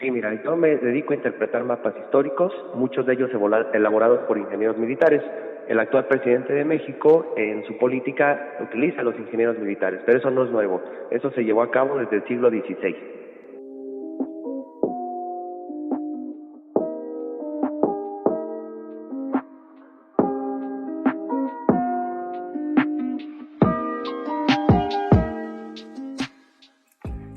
Sí, mira, yo me dedico a interpretar mapas históricos, muchos de ellos elaborados por ingenieros militares. El actual presidente de México, en su política, utiliza a los ingenieros militares, pero eso no es nuevo. Eso se llevó a cabo desde el siglo XVI.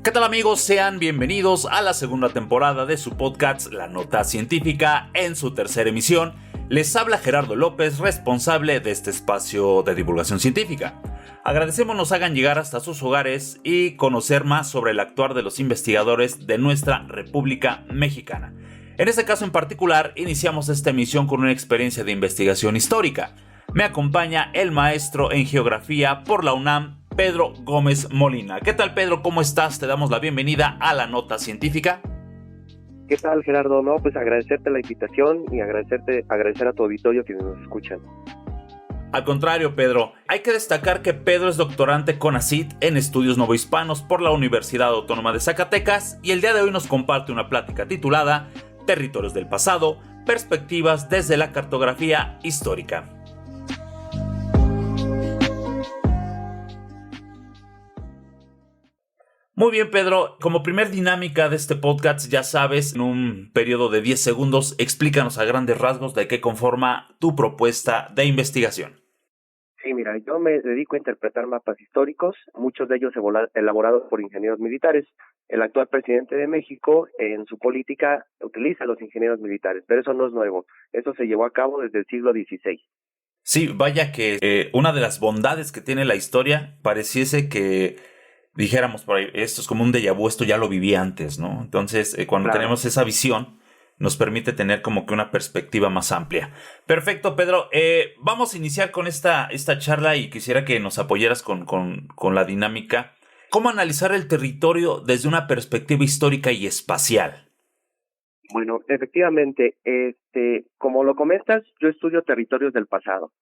¿Qué tal, amigos? Sean bienvenidos a la segunda temporada de su podcast La Nota Científica en su tercera emisión. Les habla Gerardo López, responsable de este espacio de divulgación científica. Agradecemos nos hagan llegar hasta sus hogares y conocer más sobre el actuar de los investigadores de nuestra República Mexicana. En este caso en particular, iniciamos esta emisión con una experiencia de investigación histórica. Me acompaña el maestro en geografía por la UNAM, Pedro Gómez Molina. ¿Qué tal, Pedro? ¿Cómo estás? Te damos la bienvenida a La Nota Científica. ¿Qué tal, Gerardo? No, pues agradecerte la invitación y agradecer a tu auditorio que nos escuchan. Al contrario, Pedro, hay que destacar que Pedro es doctorante CONACYT en estudios novohispanos por la Universidad Autónoma de Zacatecas y el día de hoy nos comparte una plática titulada Territorios del pasado, perspectivas desde la cartografía histórica. Muy bien, Pedro. Como primer dinámica de este podcast, ya sabes, en un periodo de 10 segundos, explícanos a grandes rasgos de qué conforma tu propuesta de investigación. Sí, mira, yo me dedico a interpretar mapas históricos, muchos de ellos elaborados por ingenieros militares. El actual presidente de México, en su política, utiliza a los ingenieros militares, pero eso no es nuevo. Eso se llevó a cabo desde el siglo XVI. Sí, vaya que una de las bondades que tiene la historia pareciese que dijéramos por ahí, esto es como un déjà vu, esto ya lo viví antes, ¿no? Entonces, cuando Claro. tenemos esa visión, nos permite tener como que una perspectiva más amplia. Perfecto, Pedro. Vamos a iniciar con esta charla y quisiera que nos apoyaras con la dinámica. ¿Cómo analizar el territorio desde una perspectiva histórica y espacial? Bueno, efectivamente, como lo comentas, yo estudio territorios del pasado.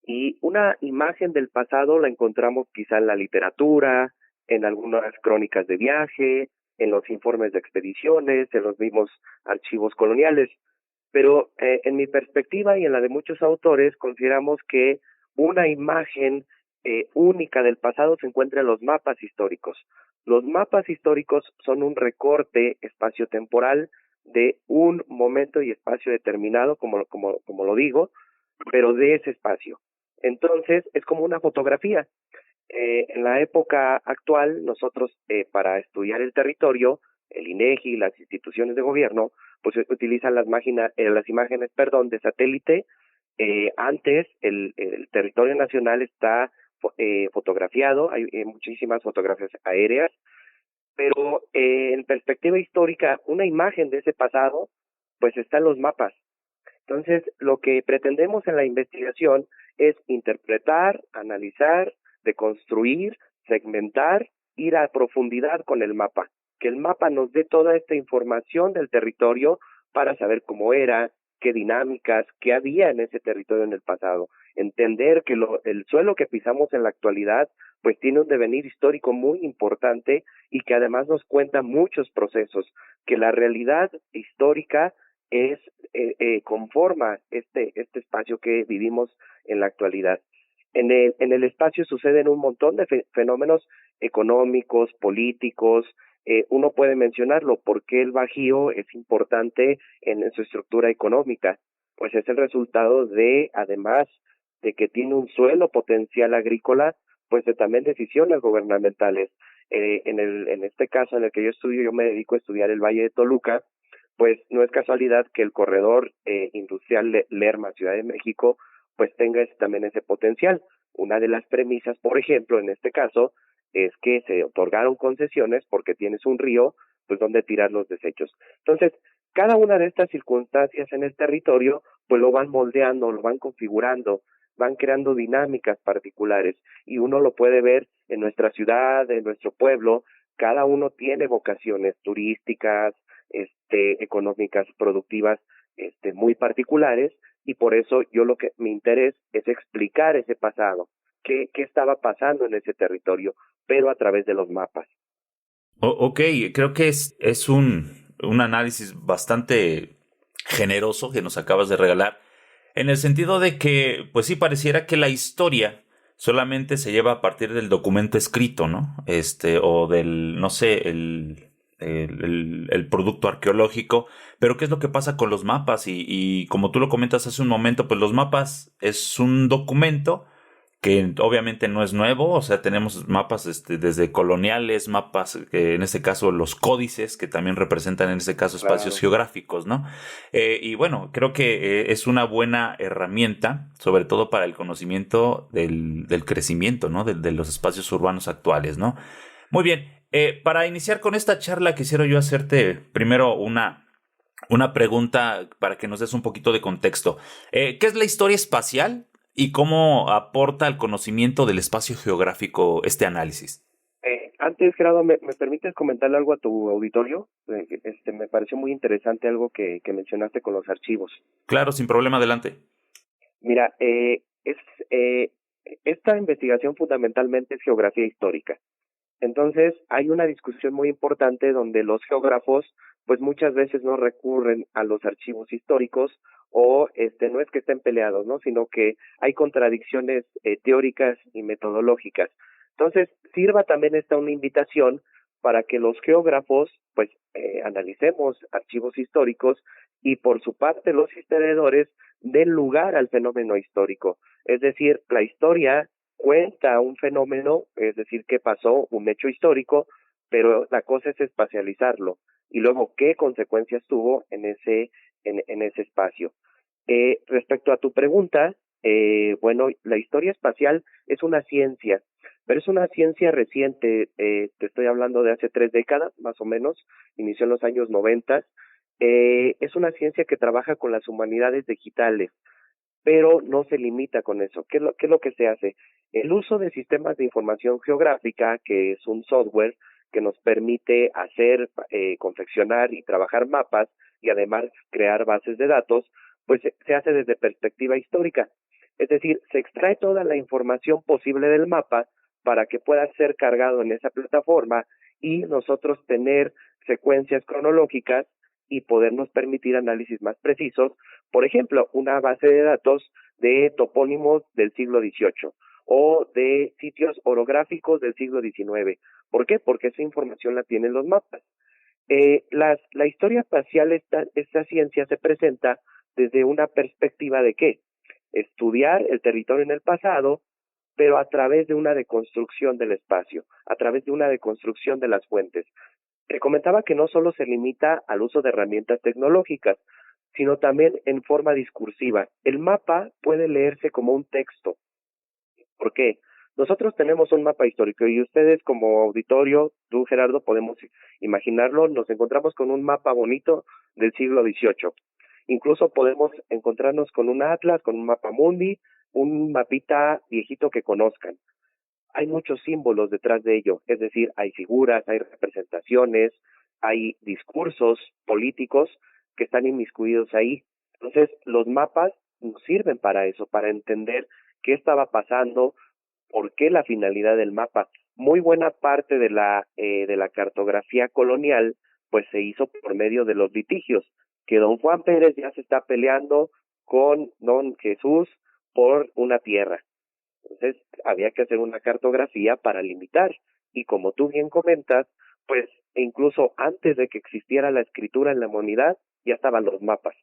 Y una imagen del pasado la encontramos quizá en la literatura, en algunas crónicas de viaje, en los informes de expediciones, en los mismos archivos coloniales. Pero en mi perspectiva y en la de muchos autores, consideramos que una imagen única del pasado se encuentra en los mapas históricos. Los mapas históricos son un recorte espaciotemporal de un momento y espacio determinado, como lo digo, pero de ese espacio. Entonces, es como una fotografía. En la época actual, nosotros, para estudiar el territorio, el INEGI y las instituciones de gobierno, pues utilizan las imágenes de satélite. Antes, el territorio nacional está fotografiado, hay muchísimas fotografías aéreas, pero en perspectiva histórica, una imagen de ese pasado, pues está en los mapas. Entonces, lo que pretendemos en la investigación es interpretar, analizar, deconstruir, segmentar, ir a profundidad con el mapa, que el mapa nos dé toda esta información del territorio para saber cómo era, qué dinámicas, qué había en ese territorio en el pasado, entender que el suelo que pisamos en la actualidad pues tiene un devenir histórico muy importante y que además nos cuenta muchos procesos, que la realidad histórica es conforma este espacio que vivimos en la actualidad. En el espacio suceden un montón de fenómenos económicos, políticos. Uno puede mencionarlo, ¿por qué el Bajío es importante en su estructura económica? Pues es el resultado de, además de que tiene un suelo potencial agrícola, pues de también decisiones gubernamentales. En este caso en el que yo estudio, yo me dedico a estudiar el Valle de Toluca, pues no es casualidad que el corredor industrial Lerma, Ciudad de México, pues tenga también ese potencial. Una de las premisas, por ejemplo, en este caso, es que se otorgaron concesiones porque tienes un río, pues donde tirar los desechos. Entonces, cada una de estas circunstancias en el territorio, pues lo van moldeando, lo van configurando, van creando dinámicas particulares, y uno lo puede ver en nuestra ciudad, en nuestro pueblo. Cada uno tiene vocaciones turísticas, económicas, productivas, muy particulares, y por eso mi interés es explicar ese pasado, qué estaba pasando en ese territorio, pero a través de los mapas. Ok, creo que es un un análisis bastante generoso que nos acabas de regalar, en el sentido de que, pues sí, pareciera que la historia solamente se lleva a partir del documento escrito, ¿no? O del, no sé, el producto arqueológico. Pero ¿qué es lo que pasa con los mapas? Y como tú lo comentas hace un momento, pues los mapas es un documento que obviamente no es nuevo, o sea, tenemos mapas desde coloniales, mapas, en este caso los códices, que también representan en este caso espacios Claro. geográficos, ¿no? Y bueno, creo que es una buena herramienta, sobre todo para el conocimiento del crecimiento, ¿no? De los espacios urbanos actuales, ¿no? Muy bien, para iniciar con esta charla quisiera yo hacerte primero una pregunta para que nos des un poquito de contexto. ¿Qué es la historia espacial y cómo aporta al conocimiento del espacio geográfico este análisis? Antes, Gerardo, ¿me permites comentarle algo a tu auditorio? Me pareció muy interesante algo que mencionaste con los archivos. Claro, sin problema, adelante. Mira, esta investigación fundamentalmente es geografía histórica. Entonces, hay una discusión muy importante donde los geógrafos, pues muchas veces no recurren a los archivos históricos o no es que estén peleados, ¿no? Sino que hay contradicciones teóricas y metodológicas. Entonces, sirva también esta una invitación para que los geógrafos, pues, analicemos archivos históricos y por su parte los historiadores den lugar al fenómeno histórico. Es decir, la historia cuenta un fenómeno, es decir, qué pasó, un hecho histórico, pero la cosa es espacializarlo y luego qué consecuencias tuvo en ese espacio. Respecto a tu pregunta, bueno, la historia espacial es una ciencia, pero es una ciencia reciente, te estoy hablando de hace 3 décadas, más o menos, inició en los años 90. Es una ciencia que trabaja con las humanidades digitales, pero no se limita con eso. ¿Qué es lo que se hace? El uso de sistemas de información geográfica, que es un software que nos permite hacer, confeccionar y trabajar mapas y además crear bases de datos, pues se hace desde perspectiva histórica. Es decir, se extrae toda la información posible del mapa para que pueda ser cargado en esa plataforma y nosotros tener secuencias cronológicas y podernos permitir análisis más precisos. Por ejemplo, una base de datos de topónimos del siglo XVIII o de sitios orográficos del siglo XIX. ¿Por qué? Porque esa información la tienen los mapas. La historia espacial, esta ciencia se presenta desde una perspectiva de ¿qué? Estudiar el territorio en el pasado, pero a través de una deconstrucción del espacio, a través de una deconstrucción de las fuentes. Te comentaba que no solo se limita al uso de herramientas tecnológicas, sino también en forma discursiva. El mapa puede leerse como un texto. ¿Por qué? Nosotros tenemos un mapa histórico y ustedes como auditorio, tú Gerardo, podemos imaginarlo, nos encontramos con un mapa bonito del siglo XVIII. Incluso podemos encontrarnos con un atlas, con un mapa mundi, un mapita viejito que conozcan. Hay muchos símbolos detrás de ello, es decir, hay figuras, hay representaciones, hay discursos políticos que están inmiscuidos ahí. Entonces, los mapas nos sirven para eso, para entender qué estaba pasando, por qué la finalidad del mapa. Muy buena parte de la cartografía colonial, pues se hizo por medio de los litigios, que don Juan Pérez ya se está peleando con don Jesús por una tierra. Entonces, había que hacer una cartografía para limitar. Y como tú bien comentas, pues incluso antes de que existiera la escritura en la humanidad, ya estaban los mapas.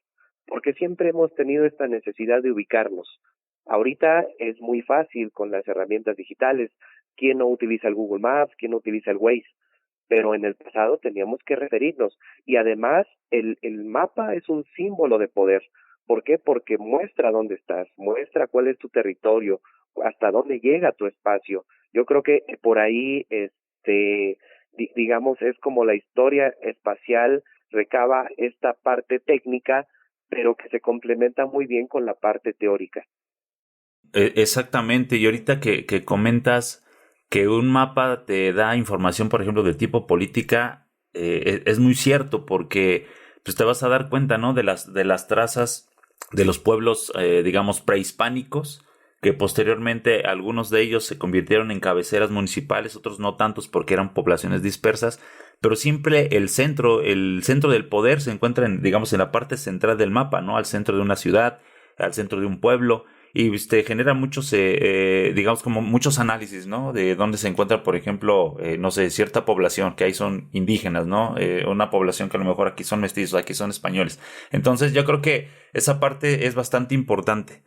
Porque siempre hemos tenido esta necesidad de ubicarnos. Ahorita es muy fácil con las herramientas digitales. ¿Quién no utiliza el Google Maps? ¿Quién no utiliza el Waze? Pero en el pasado teníamos que referirnos. Y además, el mapa es un símbolo de poder. ¿Por qué? Porque muestra dónde estás, muestra cuál es tu territorio, hasta dónde llega tu espacio. Yo creo que por ahí, digamos, es como la historia espacial recaba esta parte técnica, pero que se complementa muy bien con la parte teórica. Exactamente, y ahorita que comentas que un mapa te da información, por ejemplo, de tipo política, es muy cierto porque pues te vas a dar cuenta, ¿no? De las trazas de los pueblos, digamos, prehispánicos, que posteriormente algunos de ellos se convirtieron en cabeceras municipales, otros no tantos porque eran poblaciones dispersas, pero siempre el centro del poder se encuentra digamos, en la parte central del mapa, ¿no? Al centro de una ciudad, al centro de un pueblo, y genera muchos, digamos, como muchos análisis, ¿no? De dónde se encuentra, por ejemplo, no sé, cierta población, que ahí son indígenas, ¿no? Una población que a lo mejor aquí son mestizos, aquí son españoles. Entonces yo creo que esa parte es bastante importante.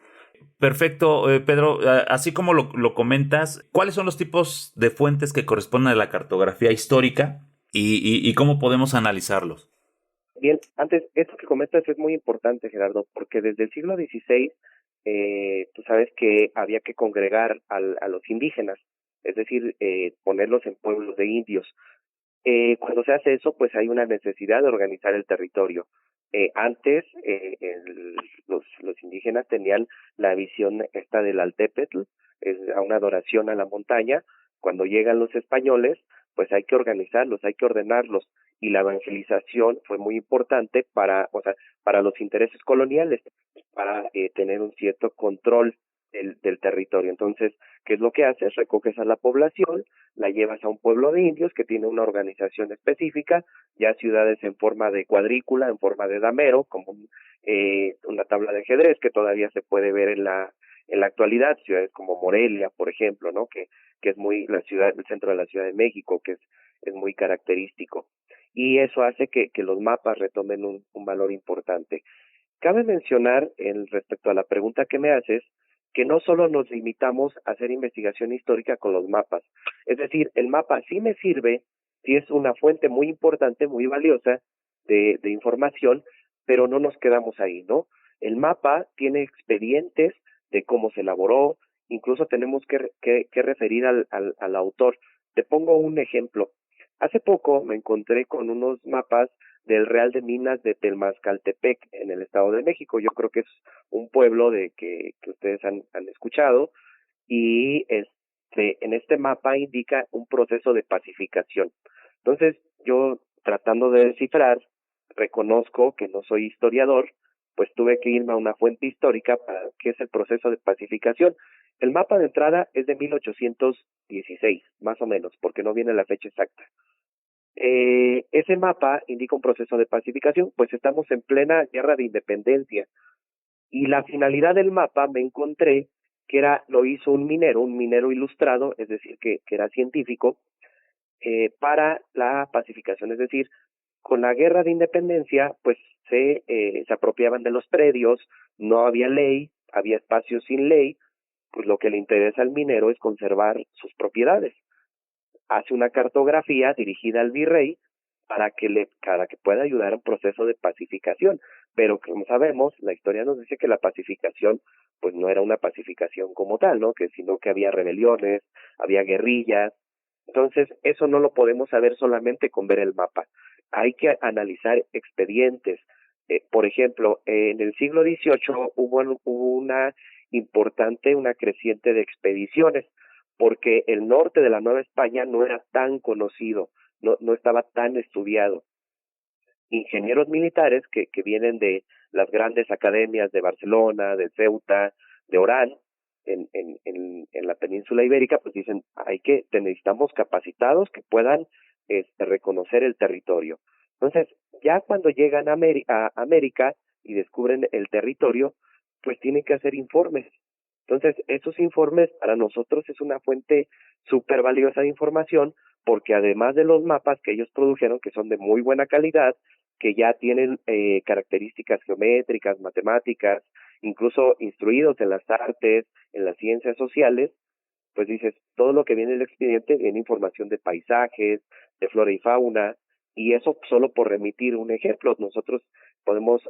Perfecto, Pedro. Así como lo comentas, ¿cuáles son los tipos de fuentes que corresponden a la cartografía histórica y cómo podemos analizarlos? Bien, antes, esto que comentas es muy importante, Gerardo, porque desde el siglo XVI, tú sabes que había que congregar a los indígenas, es decir, ponerlos en pueblos de indios. Cuando se hace eso, pues hay una necesidad de organizar el territorio. Antes, los indígenas tenían la visión esta del Altépetl, es una adoración a la montaña. Cuando llegan los españoles, pues hay que organizarlos, hay que ordenarlos, y la evangelización fue muy importante para los intereses coloniales, para tener un cierto control del territorio. Entonces, ¿qué es lo que haces? Recoges a la población, la llevas a un pueblo de indios que tiene una organización específica, ya ciudades en forma de cuadrícula, en forma de damero, como una tabla de ajedrez que todavía se puede ver en la actualidad, ciudades como Morelia, por ejemplo, ¿no? Que es muy la ciudad, el centro de la Ciudad de México, que es muy característico. Y eso hace que los mapas retomen un valor importante. Cabe mencionar, respecto a la pregunta que me haces, que no solo nos limitamos a hacer investigación histórica con los mapas. Es decir, el mapa sí me sirve, sí es una fuente muy importante, muy valiosa de información, pero no nos quedamos ahí, ¿no? El mapa tiene expedientes de cómo se elaboró, incluso tenemos que referir al autor. Te pongo un ejemplo. Hace poco me encontré con unos mapas del Real de Minas de Telmascaltepec en el Estado de México. Yo creo que es un pueblo de que ustedes han escuchado, y en este mapa indica un proceso de pacificación. Entonces, yo, tratando de descifrar, reconozco que no soy historiador, pues tuve que irme a una fuente histórica para qué es el proceso de pacificación. El mapa de entrada es de 1816, más o menos, porque no viene la fecha exacta. Ese mapa indica un proceso de pacificación, pues estamos en plena guerra de independencia, y la finalidad del mapa me encontré que lo hizo un minero ilustrado, es decir, que era científico, para la pacificación. Es decir, con la guerra de independencia, pues se apropiaban de los predios, no había ley, había espacios sin ley, pues lo que le interesa al minero es conservar sus propiedades. Hace una cartografía dirigida al virrey para que pueda ayudar a un proceso de pacificación. Pero como sabemos, la historia nos dice que la pacificación pues no era una pacificación como tal, ¿no? Sino que había rebeliones, había guerrillas. Entonces, eso no lo podemos saber solamente con ver el mapa. Hay que analizar expedientes. Por ejemplo, en el siglo XVIII hubo una creciente de expediciones, porque el norte de la Nueva España no era tan conocido, no estaba tan estudiado. Ingenieros militares que vienen de las grandes academias de Barcelona, de Ceuta, de Orán, en la península ibérica, pues dicen, necesitamos capacitados que puedan reconocer el territorio. Entonces, ya cuando llegan a América y descubren el territorio, pues tienen que hacer informes. Entonces, esos informes para nosotros es una fuente súper valiosa de información, porque además de los mapas que ellos produjeron, que son de muy buena calidad, que ya tienen características geométricas, matemáticas, incluso instruidos en las artes, en las ciencias sociales, pues dices, todo lo que viene en el expediente viene información de paisajes, de flora y fauna, y eso solo por remitir un ejemplo. Nosotros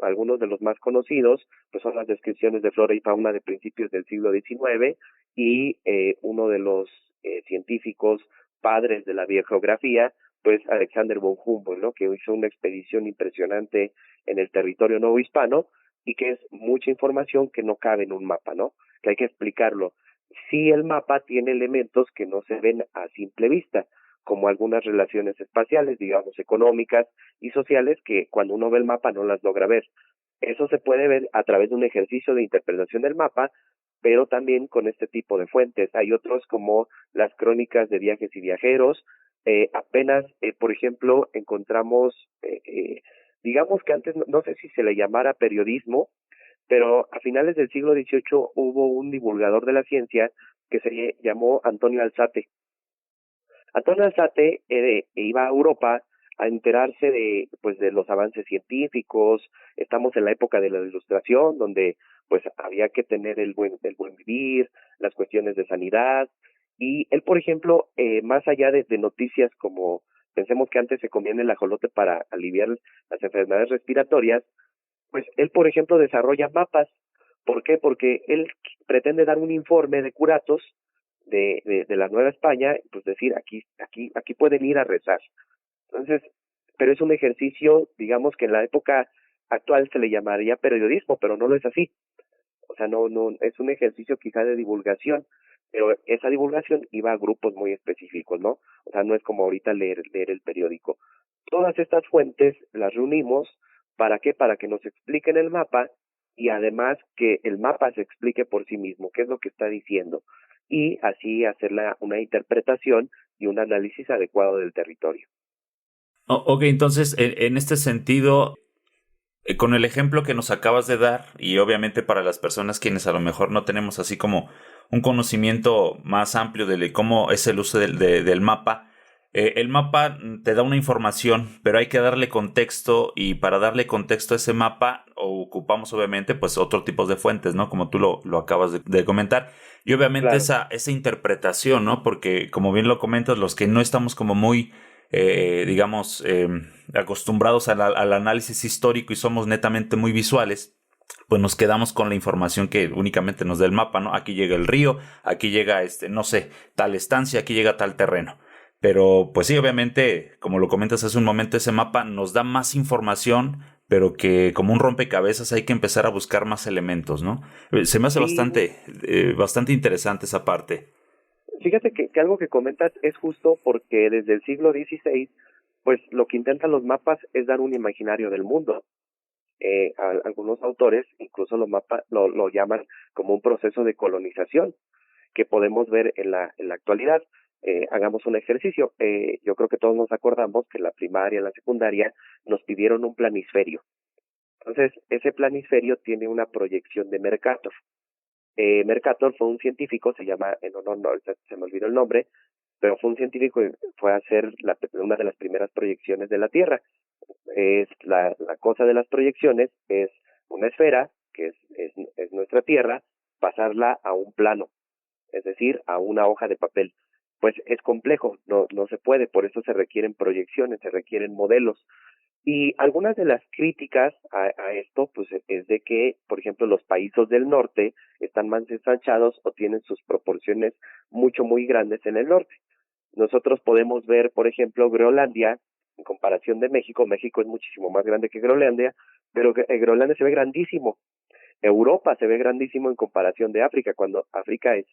algunos de los más conocidos, pues son las descripciones de flora y fauna de principios del siglo XIX, y uno de los científicos padres de la biogeografía, pues Alexander von Humboldt, ¿no? Que hizo una expedición impresionante en el territorio novohispano, y que es mucha información que no cabe en un mapa, ¿no? Que hay que explicarlo. Sí, el mapa tiene elementos que no se ven a simple vista, como algunas relaciones espaciales, digamos, económicas y sociales, que cuando uno ve el mapa no las logra ver. Eso se puede ver a través de un ejercicio de interpretación del mapa, pero también con este tipo de fuentes. Hay otros como las crónicas de viajes y viajeros, Apenas, por ejemplo, encontramos, digamos que antes no sé si se le llamara periodismo, pero a finales del siglo XVIII hubo un divulgador de la ciencia que se llamó Antonio Alzate. Antonio Alzate iba a Europa a enterarse de los avances científicos. Estamos en la época de la Ilustración, donde pues había que tener el buen vivir, las cuestiones de sanidad, y él, por ejemplo, más allá de noticias como pensemos que antes se comían el ajolote para aliviar las enfermedades respiratorias, pues él, por ejemplo, desarrolla mapas. ¿Por qué? Porque él pretende dar un informe de curatos de la Nueva España, pues decir, aquí pueden ir a rezar. Entonces, pero es un ejercicio, digamos que en la época actual se le llamaría periodismo, pero no lo es así. O sea, no, es un ejercicio quizá de divulgación, pero esa divulgación iba a grupos muy específicos, ¿no? O sea, no es como ahorita leer el periódico. Todas estas fuentes las reunimos, ¿para qué? Para que nos expliquen el mapa y además que el mapa se explique por sí mismo, qué es lo que está diciendo, y así hacer una interpretación y un análisis adecuado del territorio. Ok, entonces, en este sentido, con el ejemplo que nos acabas de dar, y obviamente para las personas quienes a lo mejor no tenemos así como un conocimiento más amplio de cómo es el uso del mapa, el mapa te da una información, pero hay que darle contexto, y para darle contexto a ese mapa ocupamos obviamente pues otro tipo de fuentes, ¿no? Como tú lo acabas de comentar. Y obviamente Claro. esa interpretación, ¿no? Porque como bien lo comentas, los que no estamos como muy digamos, acostumbrados al análisis histórico y somos netamente muy visuales, pues nos quedamos con la información que únicamente nos da el mapa, ¿no? Aquí llega el río, aquí llega, no sé, tal estancia, aquí llega tal terreno. Pero, pues sí, obviamente, como lo comentas hace un momento, ese mapa nos da más información, pero que como un rompecabezas hay que empezar a buscar más elementos, ¿no? Se me hace Sí, bastante interesante esa parte. fíjate que algo que comentas es justo porque desde el siglo XVI, pues lo que intentan los mapas es dar un imaginario del mundo. Algunos autores incluso los mapas lo llaman como un proceso de colonización que podemos ver en la actualidad. Hagamos un ejercicio. Yo creo que todos nos acordamos que en la primaria, en la secundaria, nos pidieron un planisferio. Entonces, ese planisferio tiene una proyección de Mercator. Mercator fue un científico, se llama, en honor, no, se me olvidó el nombre, pero fue un científico y fue a hacer una de las primeras proyecciones de la Tierra. Es la cosa de las proyecciones es una esfera, que es nuestra Tierra, pasarla a un plano, es decir, a una hoja de papel. Pues es complejo, no se puede, por eso se requieren proyecciones, se requieren modelos. Y algunas de las críticas a esto, pues es de que, por ejemplo, los países del norte están más ensanchados o tienen sus proporciones muy grandes en el norte. Nosotros podemos ver, por ejemplo, Groenlandia, en comparación de México. México es muchísimo más grande que Groenlandia, pero Groenlandia se ve grandísimo. Europa se ve grandísimo en comparación de África, cuando África es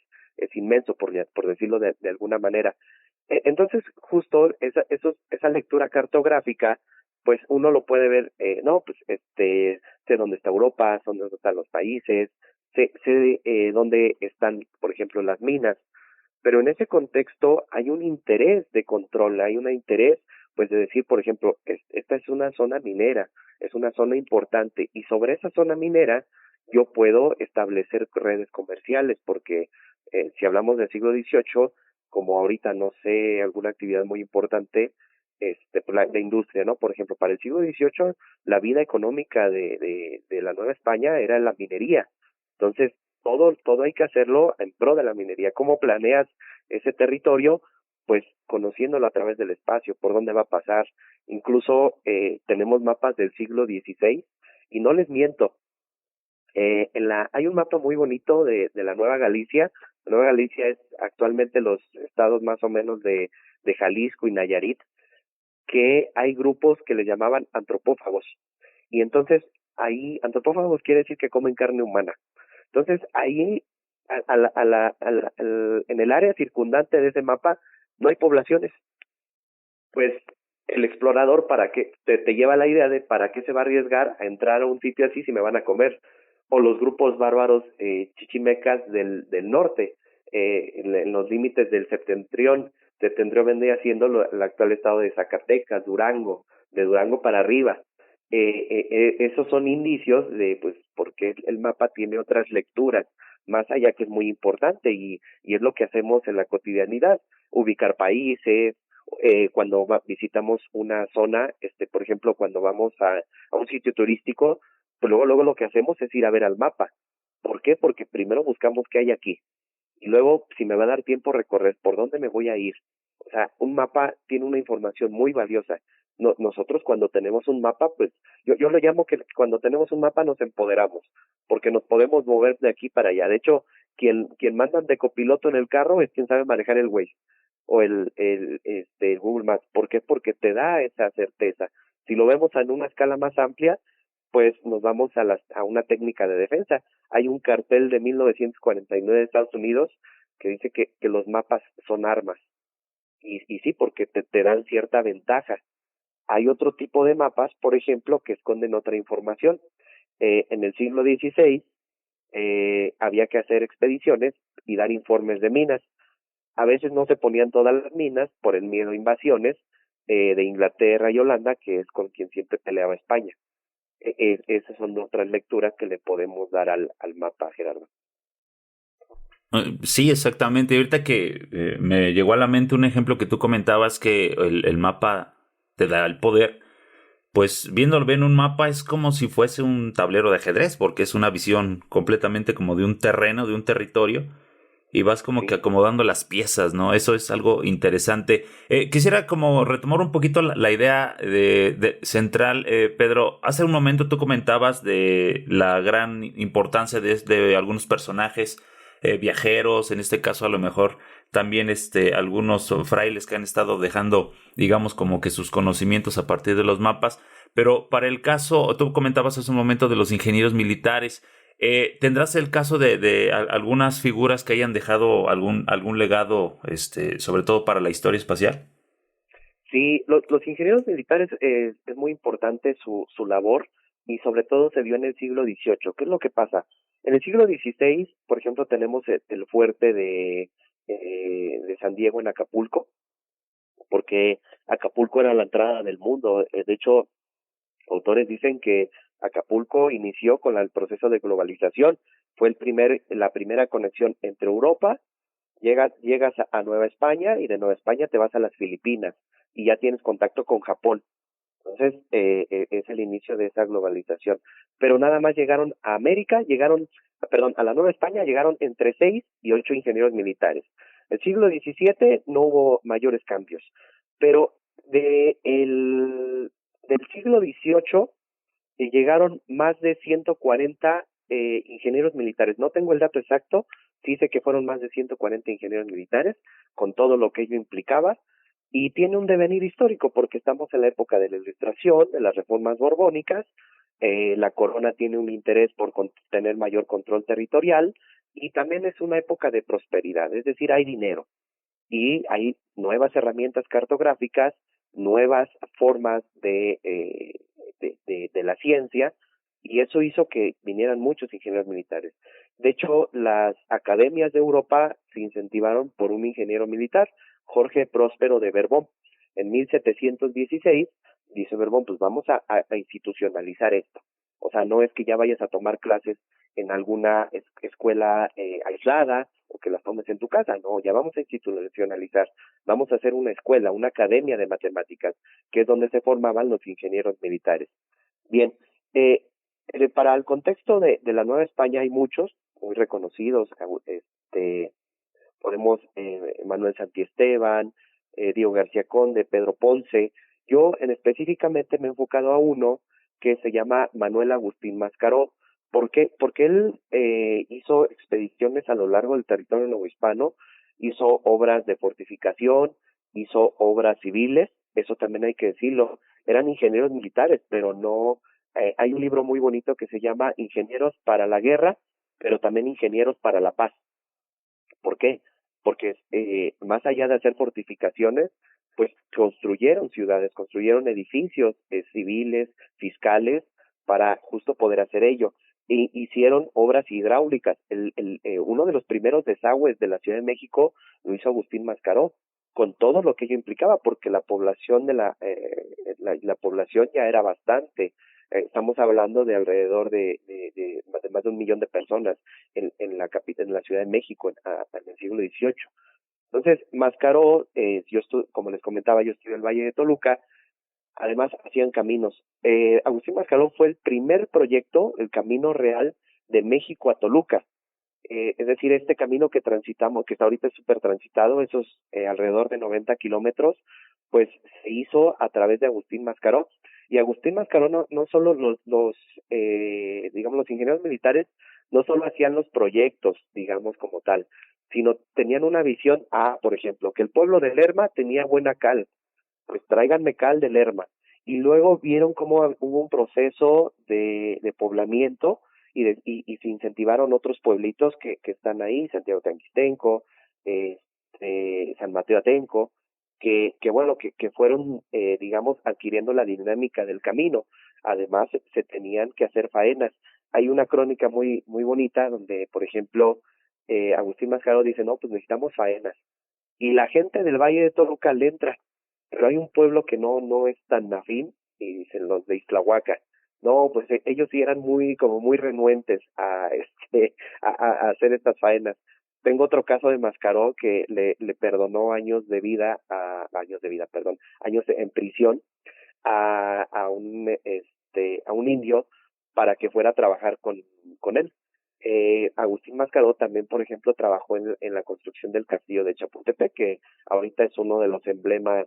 inmenso, por decirlo de alguna manera. Entonces, justo esa lectura cartográfica, pues uno lo puede ver, no, pues sé dónde está Europa, sé dónde están los países, sé dónde están, por ejemplo, las minas, pero en ese contexto hay un interés de control, hay un interés, pues, de decir, por ejemplo, esta es una zona minera, es una zona importante, y sobre esa zona minera yo puedo establecer redes comerciales, porque si hablamos del siglo XVIII, como ahorita no sé, alguna actividad muy importante, pues la industria, ¿no? Por ejemplo, para el siglo XVIII, la vida económica de la Nueva España era la minería. Entonces, todo hay que hacerlo en pro de la minería. ¿Cómo planeas ese territorio? Pues conociéndolo a través del espacio, por dónde va a pasar. Incluso tenemos mapas del siglo XVI y no les miento. Hay un mapa muy bonito de la Nueva Galicia. La Nueva Galicia es actualmente los estados más o menos de Jalisco y Nayarit, que hay grupos que le llamaban antropófagos. Y entonces ahí, antropófagos quiere decir que comen carne humana. Entonces ahí, en el área circundante de ese mapa, no hay poblaciones. Pues el explorador, para qué te lleva la idea de para qué se va a arriesgar a entrar a un sitio así si me van a comer. O los grupos bárbaros chichimecas del norte, en los límites del septentrión vendría siendo el actual estado de Zacatecas, Durango, de Durango para arriba. Esos son indicios de, pues, porque el mapa tiene otras lecturas, más allá que es muy importante y es lo que hacemos en la cotidianidad, ubicar países, cuando visitamos una zona, por ejemplo, cuando vamos a un sitio turístico, pues luego lo que hacemos es ir a ver al mapa. ¿Por qué? Porque primero buscamos qué hay aquí y luego, si me va a dar tiempo, recorrer por dónde me voy a ir. O sea, un mapa tiene una información muy valiosa. Nosotros cuando tenemos un mapa, pues yo lo llamo que cuando tenemos un mapa nos empoderamos, porque nos podemos mover de aquí para allá. De hecho, quien mandan de copiloto en el carro es quien sabe manejar el Waze o el Google Maps. ¿Por qué? Porque te da esa certeza. Si lo vemos en una escala más amplia, pues nos vamos a una técnica de defensa. Hay un cartel de 1949 de Estados Unidos que dice que los mapas son armas. Y sí, porque te dan cierta ventaja. Hay otro tipo de mapas, por ejemplo, que esconden otra información. En el siglo XVI había que hacer expediciones y dar informes de minas. A veces no se ponían todas las minas por el miedo a invasiones de Inglaterra y Holanda, que es con quien siempre peleaba España. Esas son otras lecturas que le podemos dar al mapa, Gerardo. Sí, exactamente. Ahorita que me llegó a la mente un ejemplo que tú comentabas que el mapa te da el poder, pues viéndolo en un mapa es como si fuese un tablero de ajedrez, porque es una visión completamente como de un terreno, de un territorio, y vas como que Sí, acomodando las piezas, ¿no? Eso es algo interesante. Quisiera como retomar un poquito la idea de central, Pedro. Hace un momento tú comentabas de la gran importancia de algunos personajes viajeros, en este caso a lo mejor también algunos frailes que han estado dejando, digamos, como que sus conocimientos a partir de los mapas. Pero para el caso, tú comentabas hace un momento de los ingenieros militares. ¿Tendrás el caso de algunas figuras que hayan dejado algún legado, sobre todo para la historia espacial? sí, los ingenieros militares es muy importante su labor y sobre todo se dio en el siglo XVIII. ¿Qué es lo que pasa? En el siglo XVI, por ejemplo, tenemos el fuerte de San Diego en Acapulco, porque Acapulco era la entrada del mundo. De hecho, autores dicen que Acapulco inició con el proceso de globalización. Fue la primera conexión entre Europa. Llegas a Nueva España y de Nueva España te vas a las Filipinas y ya tienes contacto con Japón. Entonces, es el inicio de esa globalización. Pero nada más llegaron a América, a la Nueva España llegaron entre 6 y 8 ingenieros militares. El siglo XVII no hubo mayores cambios, pero del siglo XVIII llegaron más de 140 ingenieros militares. No tengo el dato exacto, sí sé que fueron más de 140 ingenieros militares, con todo lo que ello implicaba, y tiene un devenir histórico porque estamos en la época de la Ilustración, de las reformas borbónicas, la corona tiene un interés por tener mayor control territorial, y también es una época de prosperidad, es decir, hay dinero, y hay nuevas herramientas cartográficas, nuevas formas de la ciencia, y eso hizo que vinieran muchos ingenieros militares. De hecho, las academias de Europa se incentivaron por un ingeniero militar, Jorge Próspero de Borbón. En 1716 dice Borbón, pues vamos a institucionalizar esto. O sea, no es que ya vayas a tomar clases en alguna escuela aislada o que las tomes en tu casa, no, ya vamos a institucionalizar, vamos a hacer una escuela, una academia de matemáticas, que es donde se formaban los ingenieros militares. Bien, eh, para el contexto de la Nueva España hay muchos muy reconocidos, podemos Manuel Santiesteban, Diego García Conde, Pedro Ponce. Yo específicamente me he enfocado a uno que se llama Manuel Agustín Mascaró. ¿Por qué? Porque él hizo expediciones a lo largo del territorio novohispano, hizo obras de fortificación, hizo obras civiles, eso también hay que decirlo. Eran ingenieros militares, pero no. Hay un libro muy bonito que se llama Ingenieros para la Guerra, pero también Ingenieros para la Paz. ¿Por qué? Porque más allá de hacer fortificaciones, pues construyeron ciudades, construyeron edificios civiles, fiscales, para justo poder hacer ello. E hicieron obras hidráulicas. Uno de los primeros desagües de la Ciudad de México lo hizo Agustín Mascaró. con todo lo que ello implicaba, porque la población la población ya era bastante. Estamos hablando de alrededor de más de 1 millón de personas en la capital, en la Ciudad de México, en el siglo XVIII. Entonces, Mascaró, como les comentaba, yo estudié en el Valle de Toluca. Además, hacían caminos. Agustín Mascaró fue el primer proyecto, el camino real de México a Toluca. Es decir, este camino que transitamos, que está ahorita súper transitado, esos alrededor de 90 kilómetros, pues se hizo a través de Agustín Mascaró. Y Agustín Mascaró no solo digamos, los ingenieros militares no solo hacían los proyectos, digamos, como tal, sino tenían una visión, por ejemplo, que el pueblo de Lerma tenía buena cal, pues tráiganme cal de Lerma. Y luego vieron cómo hubo un proceso de poblamiento y se incentivaron otros pueblitos que están ahí, Santiago Tanquistenco, San Mateo Atenco, que fueron, digamos, adquiriendo la dinámica del camino. Además, se tenían que hacer faenas. Hay una crónica muy bonita donde, por ejemplo, Agustín Mascaró dice, no, pues necesitamos faenas. Y la gente del Valle de Toluca le entra, pero hay un pueblo que no es tan afín, y dicen los de Ixtlahuaca. No, pues ellos sí eran muy renuentes a hacer estas faenas. Tengo otro caso de Mascaró que le perdonó años en prisión a un indio para que fuera a trabajar con él. Agustín Mascaró también, por ejemplo, trabajó en la construcción del castillo de Chapultepec, que ahorita es uno de los emblemas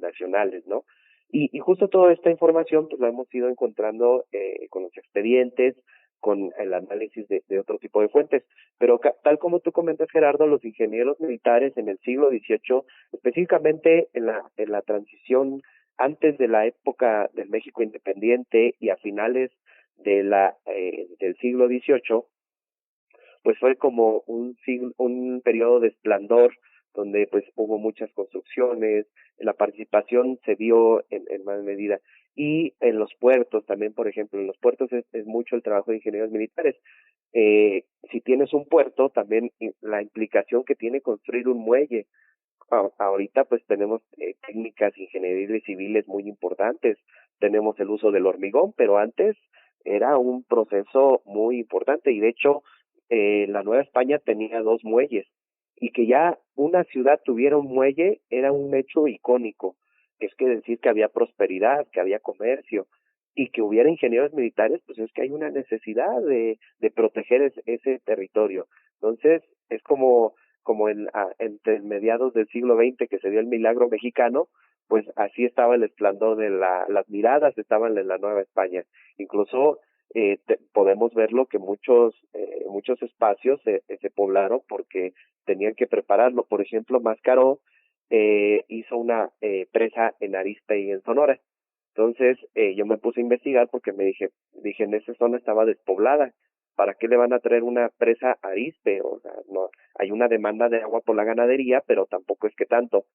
nacionales, ¿no? Y justo toda esta información pues la hemos ido encontrando con los expedientes, con el análisis de otro tipo de fuentes. Pero tal como tú comentas, Gerardo, los ingenieros militares en el siglo XVIII, específicamente en la transición antes de la época del México independiente y a finales del siglo XVIII, pues fue como un periodo de esplendor donde pues hubo muchas construcciones, la participación se vio en más medida. Y en los puertos también, por ejemplo, en los puertos es mucho el trabajo de ingenieros militares. Si tienes un puerto, también la implicación que tiene construir un muelle. Ahorita pues tenemos técnicas ingenieriles civiles muy importantes, tenemos el uso del hormigón, pero antes era un proceso muy importante y de hecho la Nueva España tenía 2 muelles y que ya una ciudad tuviera un muelle era un hecho icónico. Es que decir que había prosperidad, que había comercio y que hubiera ingenieros militares, pues es que hay una necesidad de proteger ese territorio. Entonces es como entre mediados del siglo XX que se dio el milagro mexicano, pues así estaba el esplendor de las miradas estaban en la Nueva España. Incluso podemos verlo que muchos espacios se poblaron porque tenían que prepararlo. Por ejemplo, Mascaró hizo una presa en Arizpe y en Sonora. Entonces yo me puse a investigar porque dije en esa zona estaba despoblada. ¿Para qué le van a traer una presa a Arizpe? O sea, no, hay una demanda de agua por la ganadería, pero tampoco es que tanto.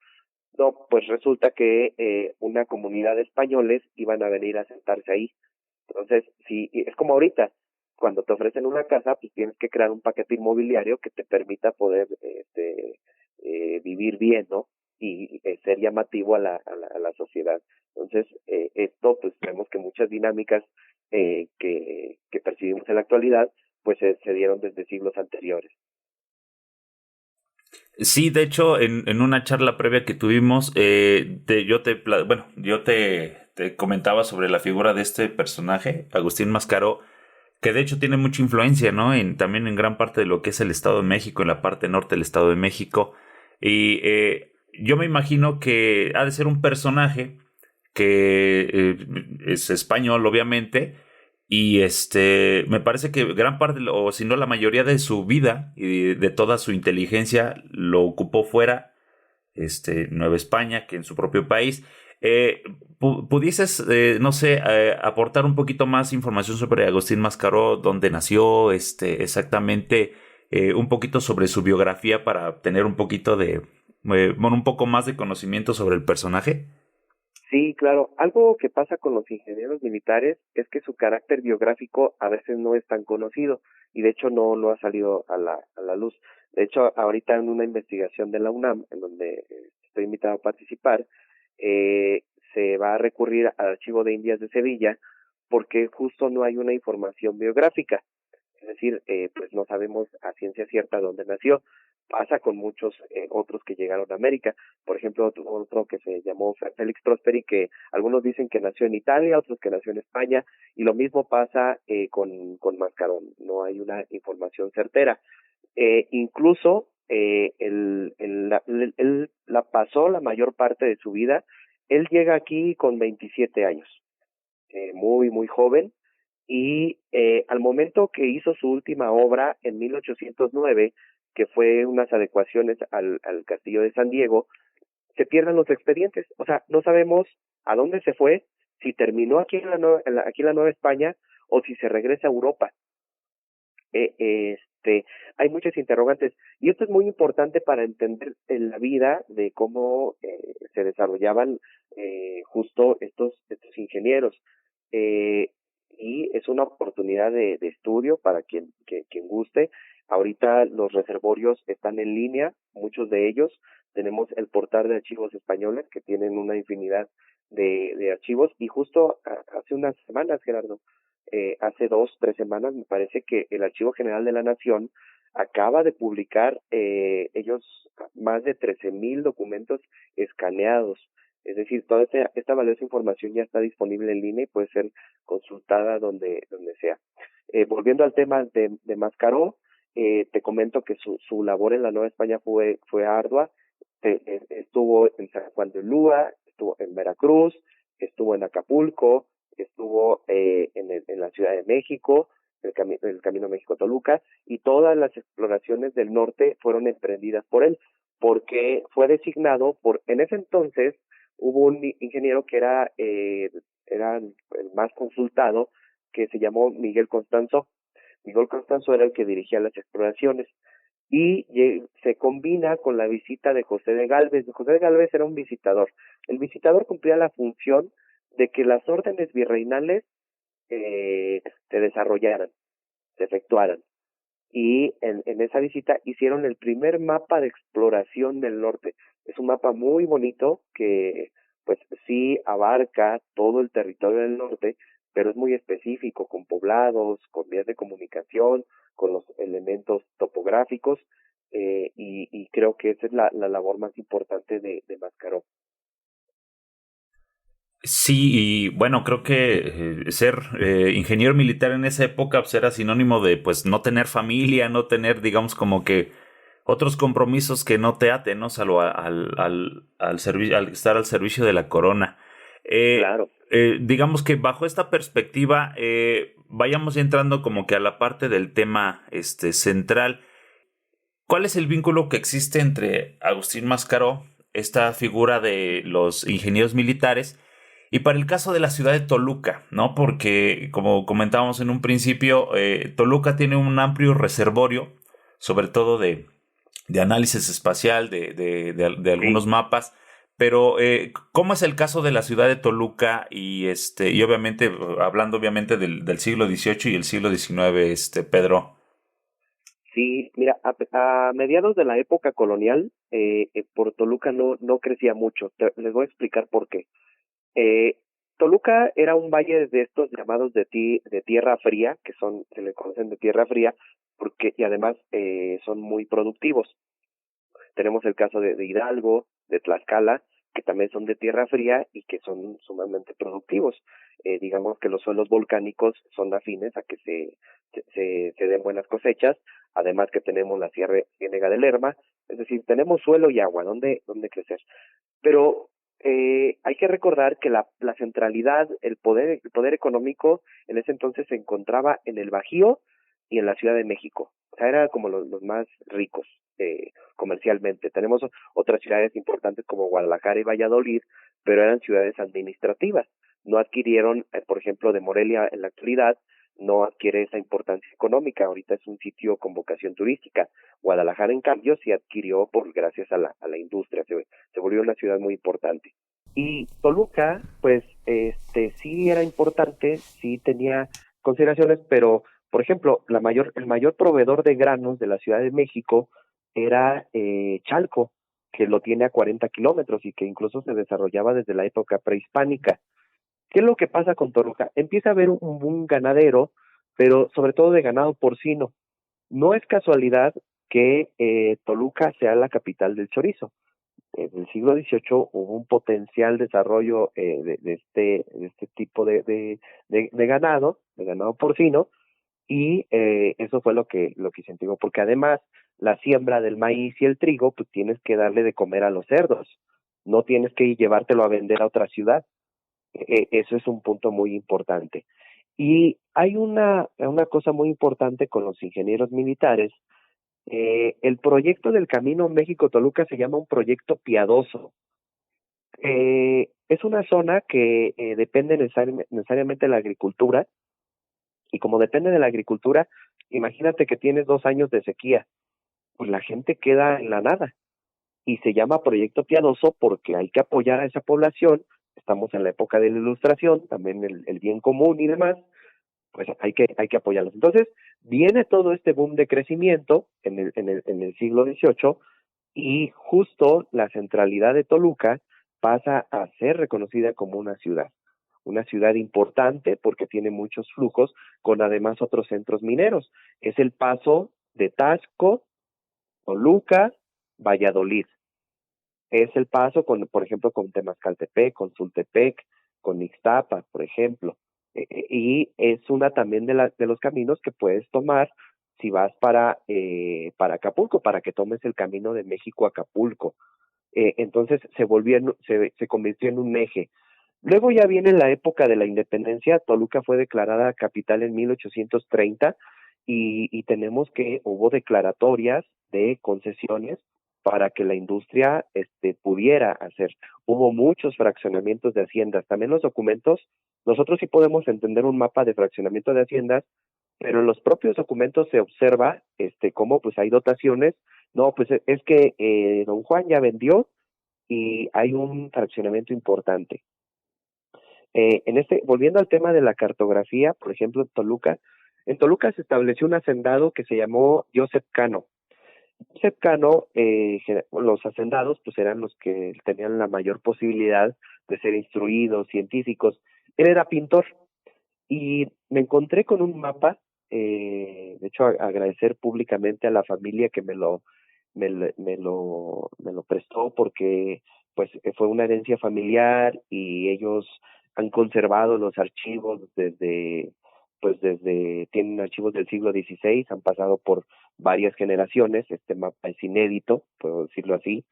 No, pues resulta que una comunidad de españoles iban a venir a sentarse ahí. Entonces, sí, es como ahorita, cuando te ofrecen una casa, pues tienes que crear un paquete inmobiliario que te permita poder vivir bien, ¿no? Y ser llamativo a la sociedad. Entonces, esto, pues vemos que muchas dinámicas que percibimos en la actualidad, pues se dieron desde siglos anteriores. Sí, de hecho, en una charla previa que tuvimos, yo te comentaba sobre la figura de este personaje, Agustín Mascaró, que de hecho tiene mucha influencia, ¿no? También en gran parte de lo que es el Estado de México, en la parte norte del Estado de México. Y yo me imagino que ha de ser un personaje que es español, obviamente, y me parece que gran parte, o si no la mayoría de su vida y de toda su inteligencia lo ocupó fuera, Nueva España, que en su propio país. ¿Pudieses, no sé, aportar un poquito más información sobre Agustín Mascaró, dónde nació, exactamente, un poquito sobre su biografía para tener un poquito un poco más de conocimiento sobre el personaje? Sí, claro. Algo que pasa con los ingenieros militares es que su carácter biográfico a veces no es tan conocido y de hecho no ha salido a la luz. De hecho, ahorita en una investigación de la UNAM, en donde estoy invitado a participar, eh, se va a recurrir al Archivo de Indias de Sevilla porque justo no hay una información biográfica. Es decir, pues no sabemos a ciencia cierta dónde nació. Pasa con muchos otros que llegaron a América. Por ejemplo, otro que se llamó Félix Prosperi, que algunos dicen que nació en Italia, otros que nació en España, y lo mismo pasa con Mascarón. No hay una información certera. Incluso él la pasó la mayor parte de su vida. Él llega aquí con 27 años, muy joven, y al momento que hizo su última obra en 1809, que fue unas adecuaciones al castillo de San Diego, se pierden los expedientes. O sea, no sabemos a dónde se fue, si terminó aquí aquí en la Nueva España o si se regresa a Europa. Hay muchas interrogantes y esto es muy importante para entender en la vida de cómo se desarrollaban justo estos ingenieros. Eh, y es una oportunidad de estudio para quien guste. Ahorita los reservorios están en línea, muchos de ellos. Tenemos el portal de archivos españoles que tienen una infinidad de archivos y justo hace unas semanas, Gerardo, hace 2, 3 semanas, me parece que el Archivo General de la Nación acaba de publicar ellos más de 13,000 documentos escaneados. Es decir, toda esta valiosa información ya está disponible en línea y puede ser consultada donde sea. Volviendo al tema de Mascaró, te comento que su labor en la Nueva España fue ardua. Estuvo en San Juan de Ulúa, estuvo en Veracruz, estuvo en Acapulco, estuvo en la Ciudad de México, el Camino México-Toluca, y todas las exploraciones del norte fueron emprendidas por él, porque fue designado en ese entonces hubo un ingeniero que era el más consultado, que se llamó Miguel Constanzo. Miguel Constanzo era el que dirigía las exploraciones y se combina con la visita de José de Gálvez. José de Gálvez era un visitador. El visitador cumplía la función de que las órdenes virreinales se desarrollaran, se efectuaran. Y en esa visita hicieron el primer mapa de exploración del norte. Es un mapa muy bonito que pues sí abarca todo el territorio del norte, pero es muy específico, con poblados, con vías de comunicación, con los elementos topográficos, y creo que esa es la labor más importante de Mascaró. Sí, y bueno, creo que ser ingeniero militar en esa época pues, era sinónimo de pues no tener familia, no tener, digamos, como que otros compromisos que no te aten, ¿no? Salvo al estar al servicio de la corona. Claro. Digamos que bajo esta perspectiva, vayamos ya entrando como que a la parte del tema central. ¿Cuál es el vínculo que existe entre Agustín Mascaró, esta figura de los ingenieros militares, y para el caso de la ciudad de Toluca, ¿no? Porque, como comentábamos en un principio, Toluca tiene un amplio reservorio, sobre todo de análisis espacial, de Sí. algunos mapas. Pero, ¿cómo es el caso de la ciudad de Toluca? Y obviamente, hablando obviamente del siglo XVIII y el siglo XIX, Pedro. Sí, mira, a mediados de la época colonial, por Toluca no crecía mucho. Les voy a explicar por qué. Eh, Toluca era un valle de estos llamados de tierra fría, se le conocen de tierra fría, y además son muy productivos. Tenemos el caso de Hidalgo, de Tlaxcala, que también son de tierra fría y que son sumamente productivos. Digamos que los suelos volcánicos son afines a que se den buenas cosechas, además que tenemos la ciénega de Lerma, es decir, tenemos suelo y agua donde crecer. Pero hay que recordar que la centralidad, el poder económico en ese entonces se encontraba en el Bajío y en la Ciudad de México. O sea, eran como los más ricos comercialmente. Tenemos otras ciudades importantes como Guadalajara y Valladolid, pero eran ciudades administrativas. No adquirieron, por ejemplo, de Morelia en la actualidad, no adquiere esa importancia económica. Ahorita es un sitio con vocación turística. Guadalajara, en cambio, sí adquirió gracias a la industria. Se volvió una ciudad muy importante. Y Toluca, pues, sí era importante, sí tenía consideraciones, pero, por ejemplo, el mayor proveedor de granos de la Ciudad de México era Chalco, que lo tiene a 40 kilómetros y que incluso se desarrollaba desde la época prehispánica. ¿Qué es lo que pasa con Toluca? Empieza a haber un boom ganadero, pero sobre todo de ganado porcino. No es casualidad que Toluca sea la capital del chorizo. En el siglo XVIII hubo un potencial desarrollo de este tipo de ganado porcino, y eso fue lo que incentivó, porque además la siembra del maíz y el trigo, pues tienes que darle de comer a los cerdos, no tienes que llevártelo a vender a otra ciudad. Eso es un punto muy importante. Y hay una cosa muy importante con los ingenieros militares. El proyecto del Camino México-Toluca se llama un proyecto piadoso. Es una zona que depende necesariamente de la agricultura, y como depende de la agricultura, imagínate que tienes 2 años de sequía, pues la gente queda en la nada, y se llama proyecto piadoso porque hay que apoyar a esa población. Estamos en la época de la ilustración, también el bien común y demás, pues hay que apoyarlos. Entonces, viene todo este boom de crecimiento en el siglo XVIII, y justo la centralidad de Toluca pasa a ser reconocida como una ciudad importante porque tiene muchos flujos, con además otros centros mineros. Es el paso de Taxco, Toluca, Valladolid. Es el paso con, por ejemplo, con Temascaltepec, con Sultepec, con Ixtapa, por ejemplo. Y es una también de los caminos que puedes tomar si vas para Acapulco, para que tomes el camino de México a Acapulco. Entonces se convirtió en un eje. Luego ya viene la época de la independencia. Toluca fue declarada capital en 1830, y tenemos que hubo declaratorias de concesiones para que la industria pudiera hacer. Hubo muchos fraccionamientos de haciendas. También los documentos, nosotros sí podemos entender un mapa de fraccionamiento de haciendas, pero en los propios documentos se observa cómo pues hay dotaciones. No, pues es que don Juan ya vendió y hay un fraccionamiento importante. Volviendo al tema de la cartografía, por ejemplo, en Toluca se estableció un hacendado que se llamó Joseph Cano. Joseph Cano, los hacendados, pues eran los que tenían la mayor posibilidad de ser instruidos, científicos. Él era pintor, y me encontré con un mapa. De hecho, agradecer públicamente a la familia que me lo prestó, porque pues fue una herencia familiar, y ellos han conservado los archivos tienen archivos del siglo XVI, han pasado por varias generaciones. Este mapa es inédito, puedo decirlo así.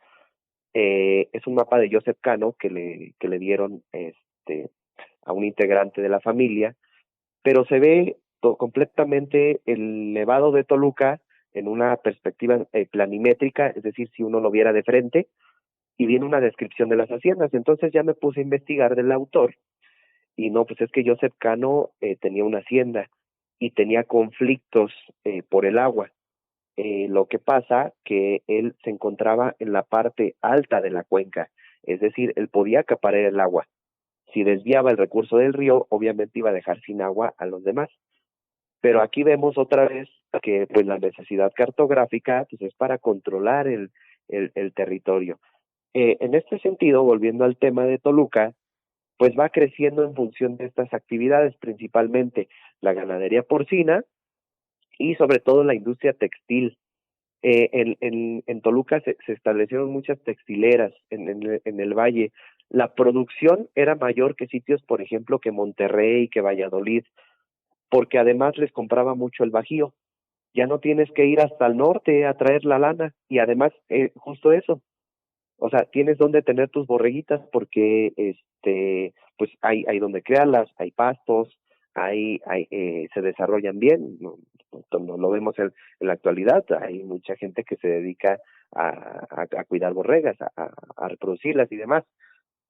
Es un mapa de Joseph Cano que le dieron a un integrante de la familia, pero se ve completamente el Nevado de Toluca en una perspectiva planimétrica, es decir, si uno lo viera de frente, y viene una descripción de las haciendas. Entonces ya me puse a investigar del autor, y no, pues es que Joseph Cano tenía una hacienda y tenía conflictos por el agua. Lo que pasa que él se encontraba en la parte alta de la cuenca, es decir, él podía acaparar el agua. Si desviaba el recurso del río, obviamente iba a dejar sin agua a los demás. Pero aquí vemos otra vez que pues la necesidad cartográfica pues es para controlar el territorio. En este sentido, volviendo al tema de Toluca, pues va creciendo en función de estas actividades, principalmente la ganadería porcina y sobre todo la industria textil. En Toluca se establecieron muchas textileras en el valle. La producción era mayor que sitios, por ejemplo, que Monterrey, que Valladolid, porque además les compraba mucho el Bajío. Ya no tienes que ir hasta el norte a traer la lana, y además justo eso, o sea, tienes donde tener tus borreguitas, porque pues hay donde criarlas, hay pastos, se desarrollan bien. No lo vemos en la actualidad. Hay mucha gente que se dedica a cuidar borregas, a reproducirlas y demás.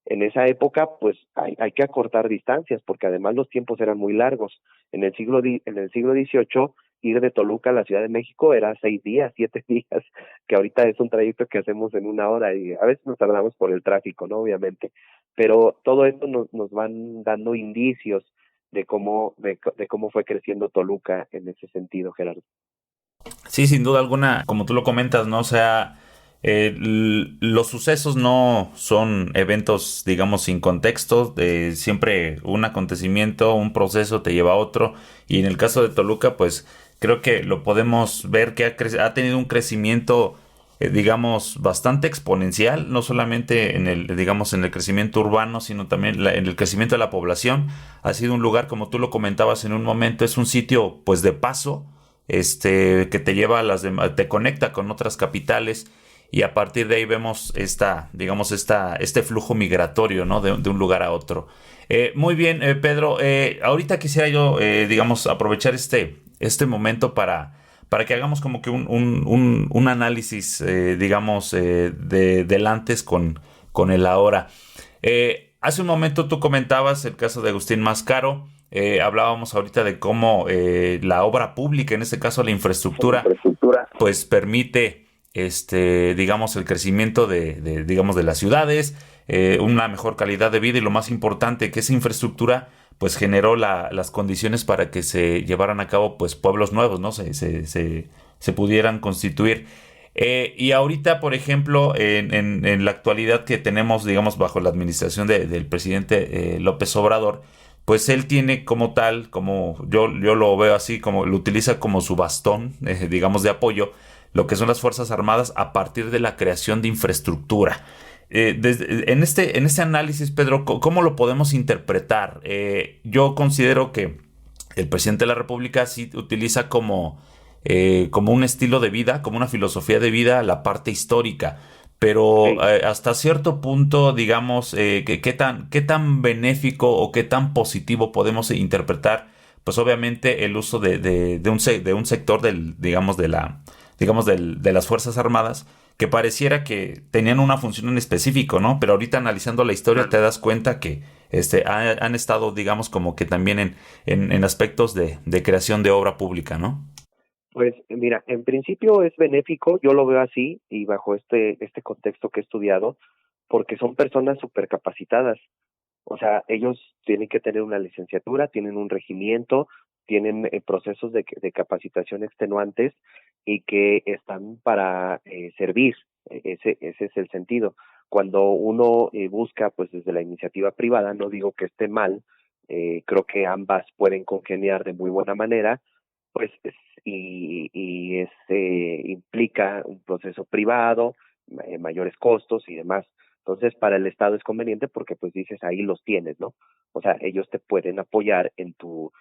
En esa época pues hay que acortar distancias, porque además los tiempos eran muy largos. En el siglo XVIII ir de Toluca a la Ciudad de México era 6 días, 7 días, que ahorita es un trayecto que hacemos en 1 hora y a veces nos tardamos por el tráfico, ¿no? Obviamente, pero todo esto nos van dando indicios de cómo fue creciendo Toluca en ese sentido, Gerardo. Sí, sin duda alguna, como tú lo comentas, ¿no? O sea, los sucesos no son eventos, digamos, sin contexto. Siempre un acontecimiento, un proceso te lleva a otro. Y en el caso de Toluca, pues creo que lo podemos ver que ha tenido un crecimiento, digamos, bastante exponencial, no solamente en el, digamos, en el crecimiento urbano, sino también en el crecimiento de la población. Ha sido un lugar, como tú lo comentabas en un momento, es un sitio, pues, de paso, que te lleva a te conecta con otras capitales, y a partir de ahí vemos este flujo migratorio, ¿no? De un lugar a otro. Muy bien, Pedro, ahorita quisiera yo, digamos, aprovechar este momento para que hagamos como que un análisis, digamos, del antes con el ahora. Hace un momento tú comentabas el caso de Agustín Mascaro. Hablábamos ahorita de cómo la obra pública, en este caso la infraestructura, pues permite, digamos, el crecimiento digamos, de las ciudades, una mejor calidad de vida, y lo más importante, que esa infraestructura pues generó las condiciones para que se llevaran a cabo pues pueblos nuevos, ¿no? Se pudieran constituir. Y ahorita, por ejemplo, en la actualidad que tenemos, digamos, bajo la administración del presidente López Obrador, pues él tiene como tal, como yo lo veo así, como lo utiliza como su bastón, digamos, de apoyo, lo que son las Fuerzas Armadas a partir de la creación de infraestructura. En este análisis, Pedro, ¿cómo lo podemos interpretar? Yo considero que el presidente de la República sí utiliza como un estilo de vida, como una filosofía de vida, la parte histórica. Pero Sí. hasta cierto punto, digamos, qué tan benéfico o qué tan positivo podemos interpretar, pues obviamente el uso de un sector digamos, de las Fuerzas Armadas, que pareciera que tenían una función en específico, ¿no? Pero ahorita analizando la historia te das cuenta que han estado, digamos, como que también en aspectos de creación de obra pública, ¿no? Pues mira, en principio es benéfico, yo lo veo así y bajo este contexto que he estudiado, porque son personas supercapacitadas. O sea, ellos tienen que tener una licenciatura, tienen un regimiento, tienen procesos de capacitación extenuantes y que están para servir. Ese es el sentido. Cuando uno busca, pues desde la iniciativa privada, no digo que esté mal, creo que ambas pueden congeniar de muy buena manera, pues implica un proceso privado, mayores costos y demás. Entonces, para el Estado es conveniente porque pues dices, ahí los tienes, ¿no? O sea, ellos te pueden apoyar en tu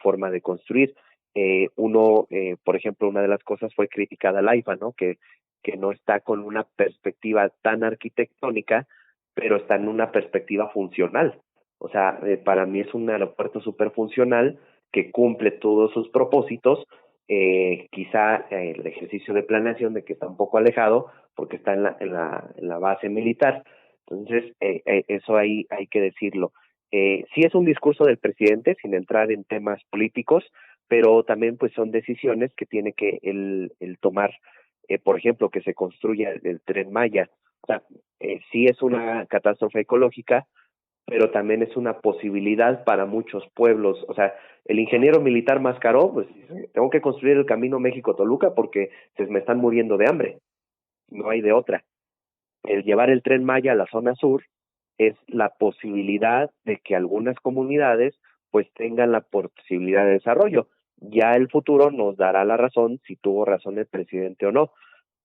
forma de construir. Por ejemplo, una de las cosas fue criticada la AIFA, ¿no? Que no está con una perspectiva tan arquitectónica, pero está en una perspectiva funcional. O sea, para mí es un aeropuerto súper funcional que cumple todos sus propósitos. Quizá el ejercicio de planeación de que está un poco alejado porque está en la base militar. Entonces, eso ahí hay que decirlo. Sí es un discurso del presidente, sin entrar en temas políticos, pero también pues son decisiones que tiene que el tomar, por ejemplo, que se construya el Tren Maya. O sea, sí es una catástrofe ecológica, pero también es una posibilidad para muchos pueblos. O sea, el ingeniero militar Mascaró, pues tengo que construir el camino México-Toluca porque se me están muriendo de hambre, no hay de otra. El llevar el Tren Maya a la zona sur es la posibilidad de que algunas comunidades pues tengan la posibilidad de desarrollo. Ya el futuro nos dará la razón si tuvo razón el presidente o no,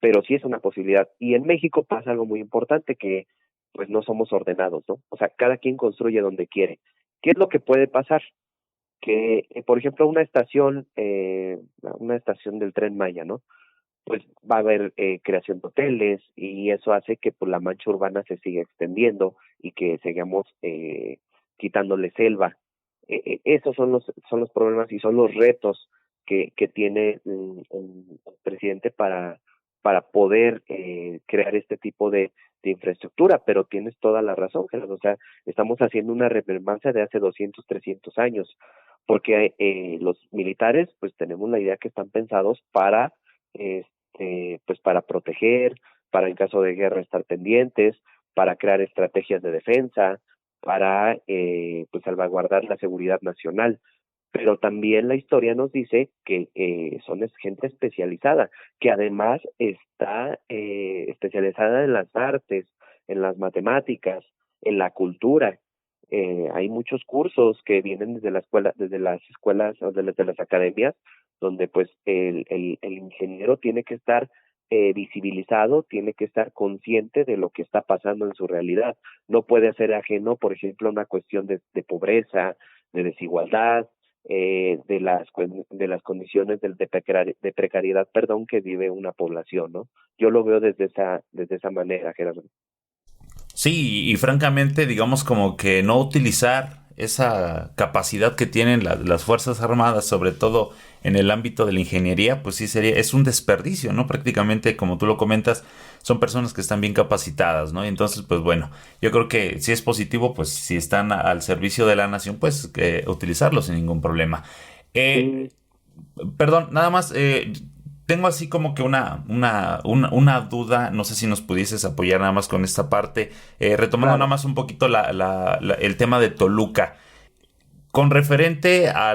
pero sí es una posibilidad. Y en México pasa algo muy importante que pues no somos ordenados, ¿no? O sea, cada quien construye donde quiere. ¿Qué es lo que puede pasar? Que, por ejemplo, una estación del Tren Maya, ¿no? Pues va a haber creación de hoteles y eso hace que pues la mancha urbana se siga extendiendo y que sigamos quitándole selva. Esos son los problemas y son los retos que tiene el presidente para poder crear este tipo de infraestructura, pero tienes toda la razón, Gerardo. O sea, estamos haciendo una remembranza de hace 200, 300 años. porque los militares pues tenemos la idea que están pensados para pues para proteger, para en caso de guerra estar pendientes, para crear estrategias de defensa, para pues salvaguardar la seguridad nacional. Pero también la historia nos dice que son gente especializada, que además está especializada en las artes, en las matemáticas, en la cultura. Hay muchos cursos que vienen desde la escuela, desde las escuelas o desde las academias, donde pues el ingeniero tiene que estar visibilizado, tiene que estar consciente de lo que está pasando en su realidad. No puede ser ajeno, por ejemplo, a una cuestión de pobreza, de desigualdad, de las condiciones de precariedad, perdón, que vive una población, ¿no? Yo lo veo desde esa manera, Gerardo. Sí, y francamente, digamos como que no utilizar esa capacidad que tienen las Fuerzas Armadas, sobre todo en el ámbito de la ingeniería, pues sí es un desperdicio, ¿no? Prácticamente, como tú lo comentas, son personas que están bien capacitadas, ¿no? Y entonces, pues bueno, yo creo que si es positivo, pues si están al servicio de la nación, pues utilizarlos sin ningún problema. Sí, Perdón, nada más, tengo así como que una duda, no sé si nos pudieses apoyar nada más con esta parte, retomando nada claro. más un poquito el tema de Toluca, con referente a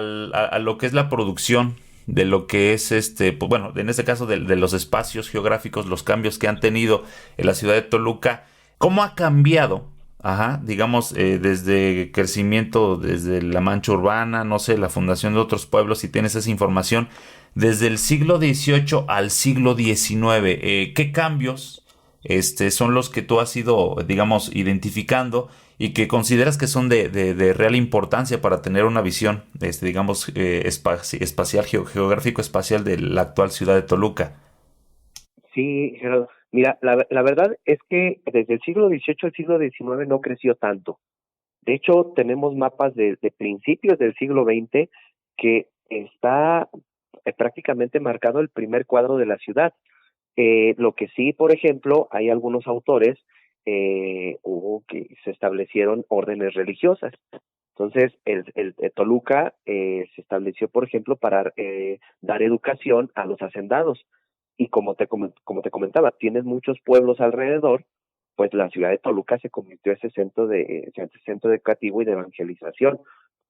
lo que es la producción de lo que es pues, bueno, en este caso de los espacios geográficos, los cambios que han tenido en la ciudad de Toluca, ¿cómo ha cambiado? Ajá, digamos, desde crecimiento, desde la mancha urbana, no sé, la fundación de otros pueblos, si tienes esa información, desde el siglo XVIII al siglo XIX, ¿qué cambios son los que tú has ido, digamos, identificando y que consideras que son de real importancia para tener una visión, digamos, espacial, geográfico espacial de la actual ciudad de Toluca? Sí, Gerardo. Mira, la verdad es que desde el siglo XVIII al siglo XIX no creció tanto. De hecho, tenemos mapas de principios del siglo XX que está prácticamente marcado el primer cuadro de la ciudad. Lo que sí, por ejemplo, hay algunos autores hubo que se establecieron órdenes religiosas. Entonces, el Toluca se estableció, por ejemplo, para dar educación a los hacendados. Y como te comentaba, tienes muchos pueblos alrededor, pues la ciudad de Toluca se convirtió en ese centro educativo y de evangelización.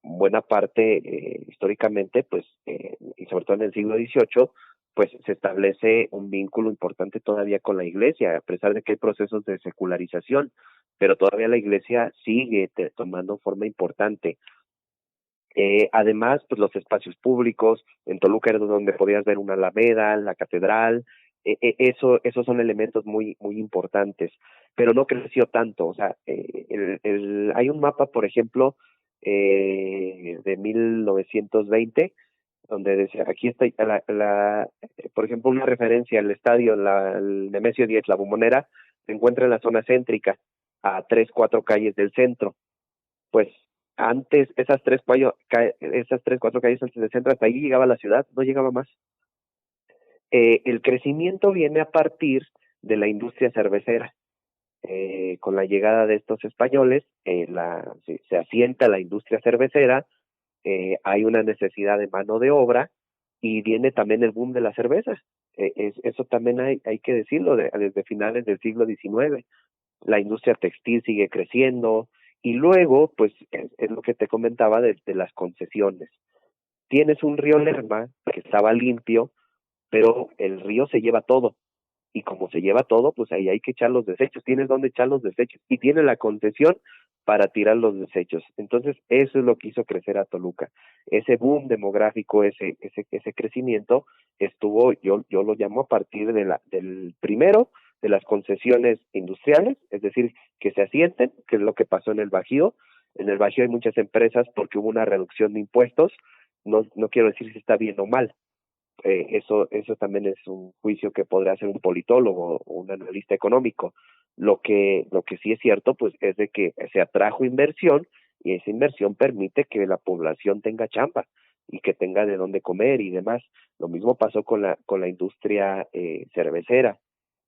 Buena parte, históricamente, pues, y sobre todo en el siglo XVIII, pues se establece un vínculo importante todavía con la iglesia, a pesar de que hay procesos de secularización, pero todavía la iglesia sigue tomando forma importante. Además, pues los espacios públicos, en Toluca era donde podías ver una alameda, la catedral, esos son elementos muy importantes, pero no creció tanto. O sea, hay un mapa, por ejemplo, de 1920, donde decía, aquí está por ejemplo, una referencia al estadio, el Nemesio 10, la Bombonera, se encuentra en la zona céntrica, a 3, 4 calles del centro. Pues antes, esas 3, 4 calles antes del centro, hasta ahí llegaba la ciudad, no llegaba más. El crecimiento viene a partir de la industria cervecera. Con la llegada de estos españoles, se asienta la industria cervecera, hay una necesidad de mano de obra y viene también el boom de la cerveza. Eso también hay que decirlo, desde finales del siglo XIX. La industria textil sigue creciendo y luego, pues, es lo que te comentaba de las concesiones. Tienes un río Lerma que estaba limpio, pero el río se lleva todo y como se lleva todo, pues ahí hay que echar los desechos, tienes dónde echar los desechos y tiene la concesión para tirar los desechos. Entonces, eso es lo que hizo crecer a Toluca. Ese boom demográfico, ese crecimiento estuvo, yo lo llamo a partir del primero de las concesiones industriales, es decir, que se asienten, que es lo que pasó en el Bajío. En el Bajío hay muchas empresas porque hubo una reducción de impuestos, no quiero decir si está bien o mal, eso también es un juicio que podrá hacer un politólogo o un analista económico. Lo que sí es cierto, pues, es de que se atrajo inversión y esa inversión permite que la población tenga chamba y que tenga de dónde comer y demás. Lo mismo pasó con la industria cervecera.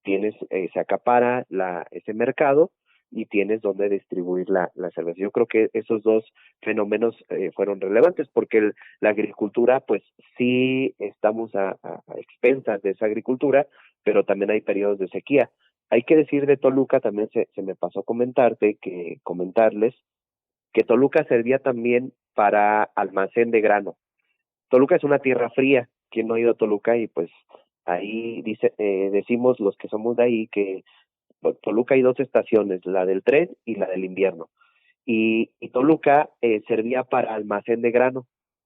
Se acapara ese mercado y tienes donde distribuir la cerveza. Yo creo que esos dos fenómenos fueron relevantes porque la agricultura, pues sí estamos a expensas de esa agricultura, pero también hay periodos de sequía. Hay que decir de Toluca, también se me pasó comentarles que Toluca servía también para almacén de grano. Toluca es una tierra fría, quien no ha ido a Toluca, y pues ahí decimos los que somos de ahí que Toluca hay dos estaciones, la del tren y la del invierno. Y Toluca servía para almacén de grano.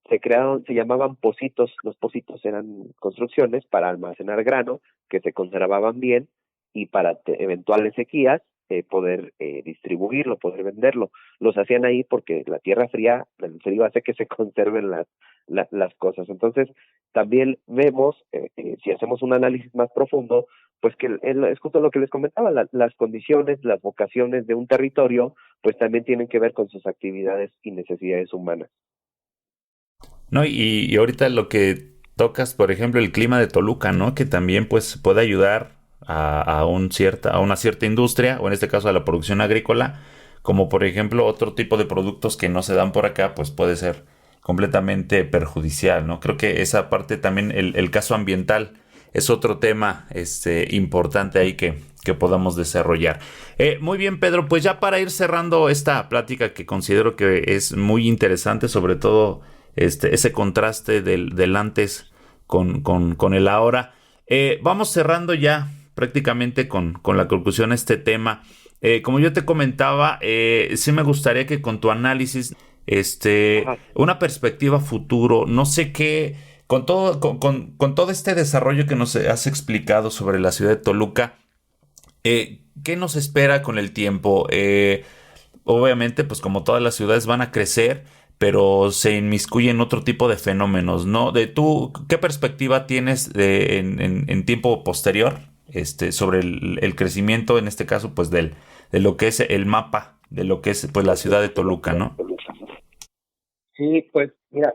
Se llamaban pocitos, los pocitos eran construcciones para almacenar grano que se conservaban bien y para eventuales sequías poder distribuirlo, poder venderlo. Los hacían ahí porque la tierra fría, el frío hace que se conserven las cosas. Entonces, también vemos, si hacemos un análisis más profundo, pues que es justo lo que les comentaba, las condiciones, las vocaciones de un territorio, pues también tienen que ver con sus actividades y necesidades humanas. No, y ahorita lo que tocas, por ejemplo, el clima de Toluca, ¿no? Que también pues puede ayudar a una cierta industria, o en este caso a la producción agrícola, como por ejemplo otro tipo de productos que no se dan por acá, pues puede ser completamente perjudicial, ¿no? Creo que esa parte también, el caso ambiental, es otro tema importante ahí que podamos desarrollar. Muy bien, Pedro, pues ya para ir cerrando esta plática que considero que es muy interesante, sobre todo ese contraste del antes con el ahora. Vamos cerrando ya prácticamente con la conclusión de este tema. Como yo te comentaba, sí me gustaría que con tu análisis, Ajá. una perspectiva futuro, no sé qué, con todo este desarrollo que nos has explicado sobre la ciudad de Toluca, ¿qué nos espera con el tiempo? Obviamente, pues como todas las ciudades van a crecer, pero se inmiscuyen otro tipo de fenómenos, ¿no? ¿Qué perspectiva tienes en tiempo posterior, sobre el crecimiento, en este caso, pues de lo que es el mapa, de lo que es pues la ciudad de Toluca, ¿no? Sí, pues mira,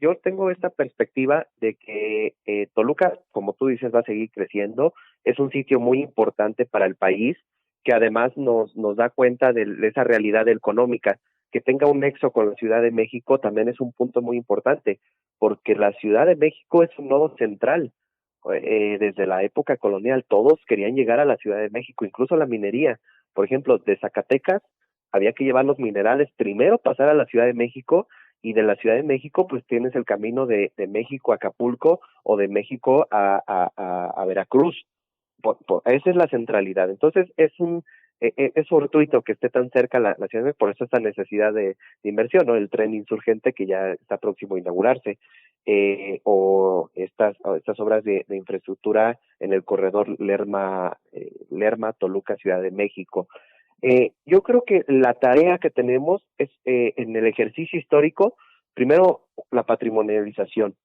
yo tengo esta perspectiva de que Toluca, como tú dices, va a seguir creciendo. Es un sitio muy importante para el país, que además nos da cuenta de esa realidad económica. Que tenga un nexo con la Ciudad de México también es un punto muy importante, porque la Ciudad de México es un nodo central. Desde la época colonial todos querían llegar a la Ciudad de México, incluso la minería. Por ejemplo, de Zacatecas había que llevar los minerales, primero pasar a la Ciudad de México, y de la Ciudad de México pues tienes el camino de México a Acapulco o de México a Veracruz. Esa es la centralidad. Entonces es fortuito que esté tan cerca la Ciudad de México, por eso esta necesidad de inversión, ¿no? El tren insurgente que ya está próximo a inaugurarse, o estas obras de infraestructura en el corredor Lerma Toluca Ciudad de México. Yo creo que la tarea que tenemos es en el ejercicio histórico, primero la patrimonialización,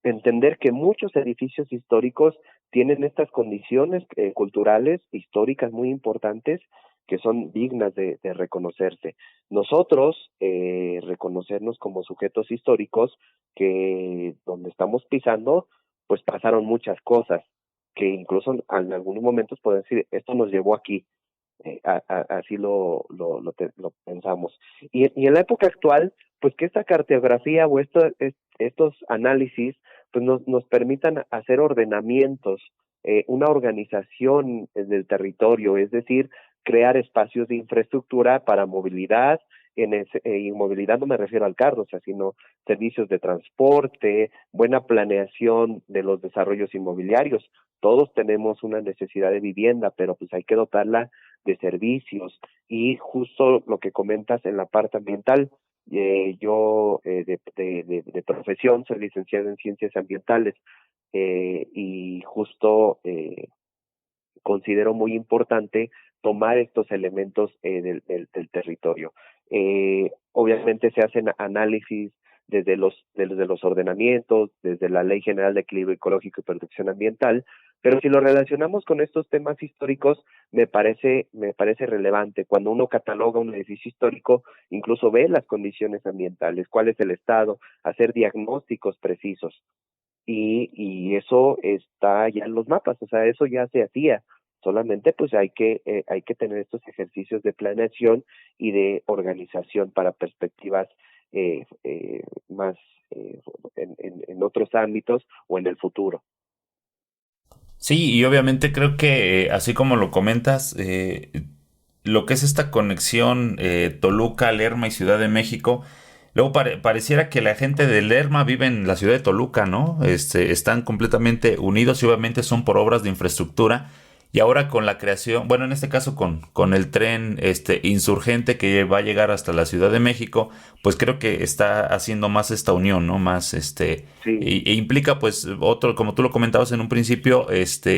entender que muchos edificios históricos tienen estas condiciones culturales, históricas muy importantes que son dignas de reconocerse. Nosotros, reconocernos como sujetos históricos que donde estamos pisando, pues pasaron muchas cosas que incluso en algunos momentos podemos decir, esto nos llevó aquí. Así lo pensamos. Y en la época actual, pues que esta cartografía o estos análisis pues nos permitan hacer ordenamientos, una organización del territorio, es decir, crear espacios de infraestructura para movilidad. Y movilidad no me refiero al carro, o sea, sino servicios de transporte, buena planeación de los desarrollos inmobiliarios. Todos tenemos una necesidad de vivienda, pero pues hay que dotarla de servicios. Y justo lo que comentas en la parte ambiental, yo de profesión soy licenciado en ciencias ambientales, y justo considero muy importante tomar estos elementos del territorio. Obviamente se hacen análisis desde los ordenamientos, desde la Ley General de Equilibrio Ecológico y Protección Ambiental, pero si lo relacionamos con estos temas históricos, me parece relevante. Cuando uno cataloga un edificio histórico, incluso ve las condiciones ambientales, cuál es el estado, hacer diagnósticos precisos. Y eso está ya en los mapas, o sea, eso ya se hacía. Solamente pues hay que tener estos ejercicios de planeación y de organización para perspectivas más en otros ámbitos o en el futuro. Sí, y obviamente creo que así como lo comentas, lo que es esta conexión Toluca, Lerma y Ciudad de México, luego pareciera que la gente de Lerma vive en la ciudad de Toluca, ¿no? Están completamente unidos y obviamente son por obras de infraestructura. Y ahora con la creación, bueno, en este caso con el tren insurgente que va a llegar hasta la Ciudad de México, pues creo que está haciendo más esta unión, ¿no? Más Sí, e implica pues otro, como tú lo comentabas en un principio,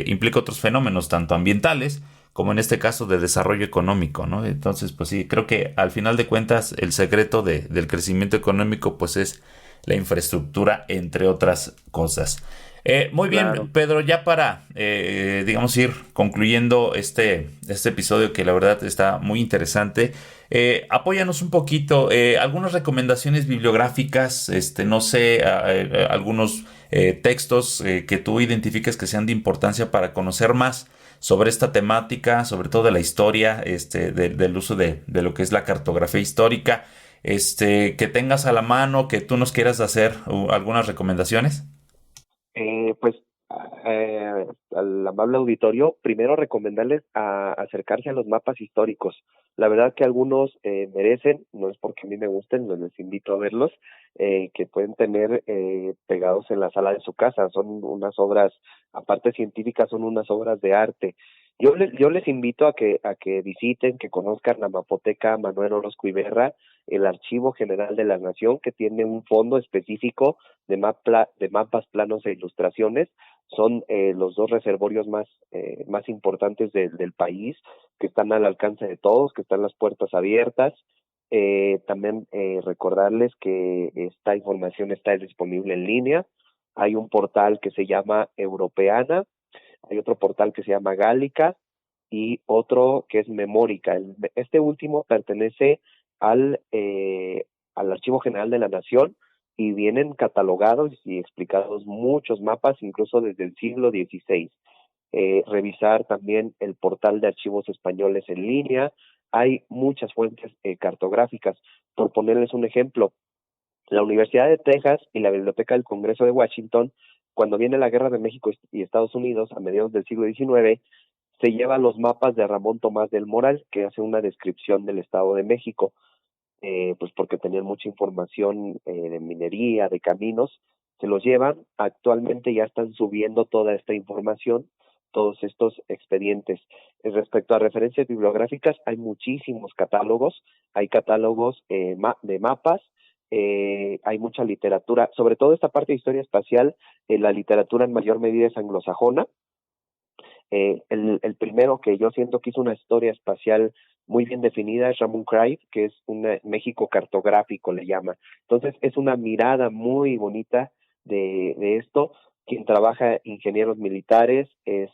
implica otros fenómenos, tanto ambientales como en este caso de desarrollo económico, ¿no? Entonces, pues sí, creo que al final de cuentas el secreto del crecimiento económico pues es la infraestructura, entre otras cosas. Muy bien, claro. Pedro, ya para, digamos, ir concluyendo este episodio que la verdad está muy interesante, apóyanos un poquito, algunas recomendaciones bibliográficas, no sé, algunos textos que tú identifiques que sean de importancia para conocer más sobre esta temática, sobre todo de la historia, del uso de lo que es la cartografía histórica, que tengas a la mano, que tú nos quieras hacer algunas recomendaciones. Pues al amable auditorio, primero recomendarles acercarse a los mapas históricos. La verdad que algunos merecen, no es porque a mí me gusten, les invito a verlos, que pueden tener pegados en la sala de su casa. Son unas obras, aparte científicas, son unas obras de arte. Yo les invito a que visiten, que conozcan la Mapoteca Manuel Orozco Iberra, el Archivo General de la Nación, que tiene un fondo específico de mapas, planos e ilustraciones. Son los dos reservorios más importantes del país, que están al alcance de todos, que están las puertas abiertas. También recordarles que esta información está disponible en línea. Hay un portal que se llama Europeana, hay otro portal que se llama Gálica y otro que es Memórica. Este último pertenece al Archivo General de la Nación y vienen catalogados y explicados muchos mapas, incluso desde el siglo XVI. Revisar también el portal de archivos españoles en línea. Hay muchas fuentes cartográficas. Por ponerles un ejemplo, la Universidad de Texas y la Biblioteca del Congreso de Washington, cuando viene la Guerra de México y Estados Unidos a mediados del siglo XIX, se llevan los mapas de Ramón Tomás del Moral, que hace una descripción del Estado de México, pues porque tenían mucha información de minería, de caminos, se los llevan. Actualmente ya están subiendo toda esta información, todos estos expedientes. Respecto a referencias bibliográficas, hay muchísimos catálogos, hay catálogos de mapas, hay mucha literatura, sobre todo esta parte de historia espacial, la literatura en mayor medida es anglosajona. El primero que yo siento que hizo una historia espacial muy bien definida es Ramón Craig, que es un México cartográfico, le llama. Entonces es una mirada muy bonita de esto. Quien trabaja ingenieros militares es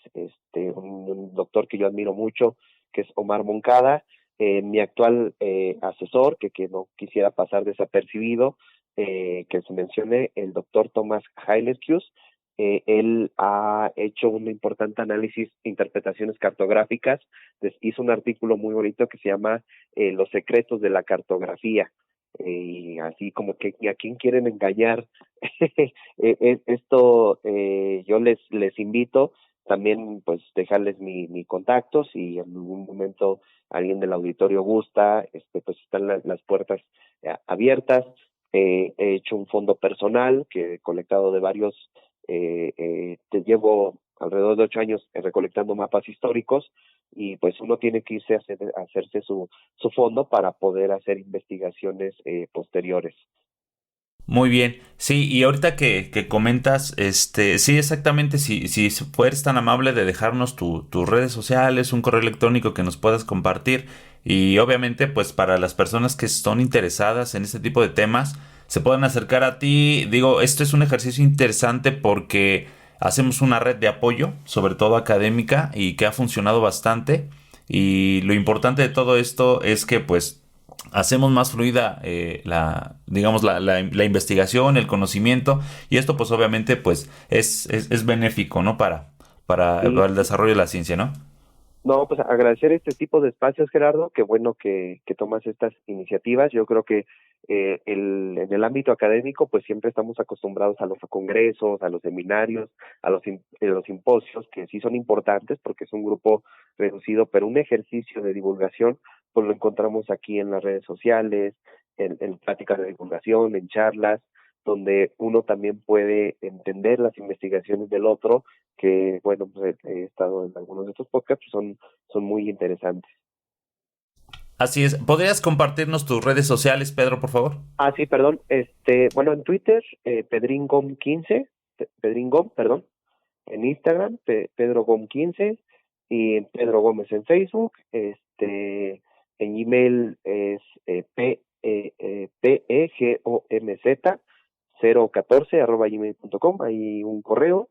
un doctor que yo admiro mucho, que es Omar Moncada. Mi actual asesor, que no quisiera pasar desapercibido, que se mencione, el doctor Thomas Heileskius. Él ha hecho un importante análisis, interpretaciones cartográficas. Hizo un artículo muy bonito que se llama Los secretos de la cartografía. Y así como que a quién quieren engañar. Esto yo les invito también, pues dejarles mi contacto si en algún momento alguien del auditorio gusta, pues están las puertas abiertas. He hecho un fondo personal que he colectado de varios, te llevo alrededor de 8 años recolectando mapas históricos, y pues uno tiene que irse a hacerse su fondo para poder hacer investigaciones posteriores. Muy bien, sí, y ahorita que comentas, sí, exactamente, si fueres tan amable de dejarnos tus redes sociales, un correo electrónico que nos puedas compartir, y obviamente, pues para las personas que son interesadas en este tipo de temas, se puedan acercar a ti. Digo, esto es un ejercicio interesante porque hacemos una red de apoyo, sobre todo académica, y que ha funcionado bastante, y lo importante de todo esto es que, pues, hacemos más fluida digamos la investigación, el conocimiento, y esto pues obviamente pues es benéfico, ¿no? Para Sí, el desarrollo de la ciencia, ¿no? No, pues agradecer este tipo de espacios, Gerardo, qué bueno que tomas estas iniciativas. Yo creo que en el ámbito académico, pues siempre estamos acostumbrados a los congresos, a los seminarios, los simposios, que sí son importantes porque es un grupo reducido, pero un ejercicio de divulgación, pues lo encontramos aquí en las redes sociales, en pláticas de divulgación, en charlas, donde uno también puede entender las investigaciones del otro que, bueno, pues he estado en algunos de estos podcasts, pues son muy interesantes. Así es. ¿Podrías compartirnos tus redes sociales, Pedro, por favor? Ah, sí, perdón, bueno, en Twitter, Pedringom15, Pedringom, perdón, en Instagram, Pedro Gom 15, y en Pedro Gómez en Facebook, en Gmail es PEGOMZ 014 @gmail.com, hay un correo.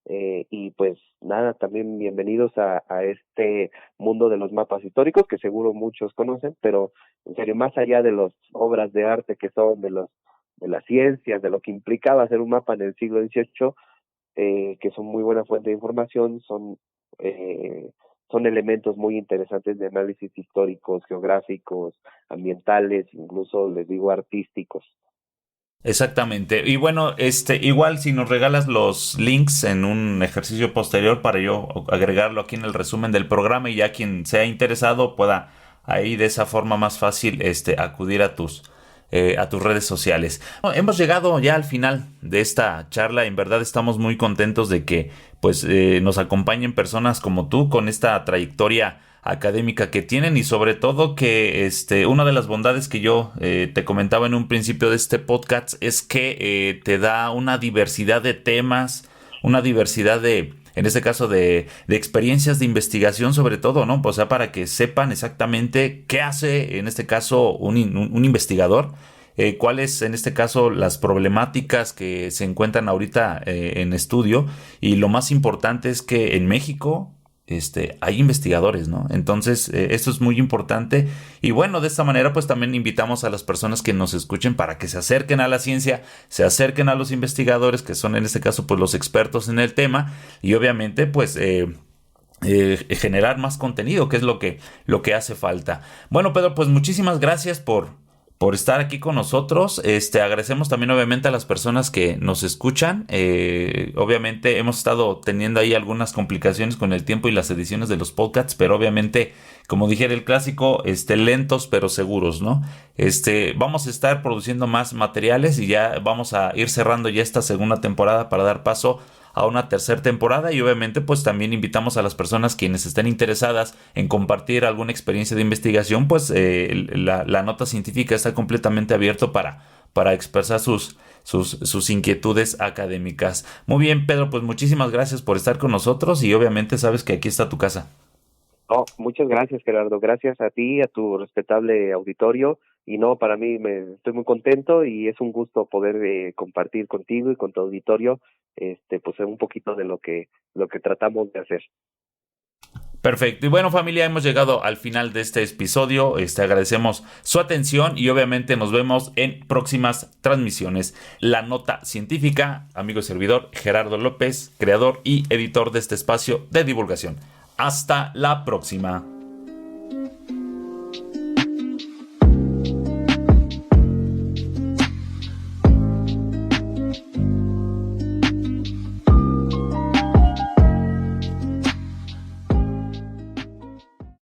Y pues nada, también bienvenidos a este mundo de los mapas históricos que seguro muchos conocen, pero en serio, más allá de las obras de arte que son de las ciencias, de lo que implicaba hacer un mapa en el siglo XVIII, que son muy buena fuente de información, son elementos muy interesantes de análisis históricos, geográficos, ambientales, incluso les digo artísticos. Exactamente. Y bueno, igual si nos regalas los links en un ejercicio posterior para yo agregarlo aquí en el resumen del programa y ya quien sea interesado pueda ahí de esa forma más fácil acudir a tus redes sociales. Bueno, hemos llegado ya al final de esta charla. En verdad estamos muy contentos de que pues nos acompañen personas como tú con esta trayectoria académica que tienen y sobre todo que una de las bondades que yo te comentaba en un principio de este podcast es que te da una diversidad de temas, una diversidad en este caso de experiencias de investigación sobre todo, ¿no? O sea, para que sepan exactamente qué hace en este caso un investigador, cuáles en este caso las problemáticas que se encuentran ahorita en estudio y lo más importante es que en México hay investigadores, ¿no? Entonces, esto es muy importante. Y bueno, de esta manera, pues también invitamos a las personas que nos escuchen para que se acerquen a la ciencia, se acerquen a los investigadores, que son en este caso, pues los expertos en el tema, y obviamente, pues, generar más contenido, que es lo que hace falta. Bueno, Pedro, pues muchísimas gracias por estar aquí con nosotros. Agradecemos también obviamente a las personas que nos escuchan. Obviamente hemos estado teniendo ahí algunas complicaciones con el tiempo y las ediciones de los podcasts, pero obviamente, como dijera el clásico, lentos pero seguros, ¿no? Vamos a estar produciendo más materiales y ya vamos a ir cerrando ya esta segunda temporada para dar paso a una tercera temporada y obviamente pues también invitamos a las personas quienes estén interesadas en compartir alguna experiencia de investigación, pues la nota científica está completamente abierto para expresar sus inquietudes académicas. Muy bien, Pedro, pues muchísimas gracias por estar con nosotros y obviamente sabes que aquí está tu casa. No, muchas gracias, Gerardo. Gracias a ti, a tu respetable auditorio. Y no, para mí estoy muy contento y es un gusto poder compartir contigo y con tu auditorio, pues un poquito de lo que tratamos de hacer. Perfecto. Y bueno, familia, hemos llegado al final de este episodio. Agradecemos su atención y obviamente nos vemos en próximas transmisiones. La nota científica, amigo y servidor Gerardo López, creador y editor de este espacio de divulgación. Hasta la próxima.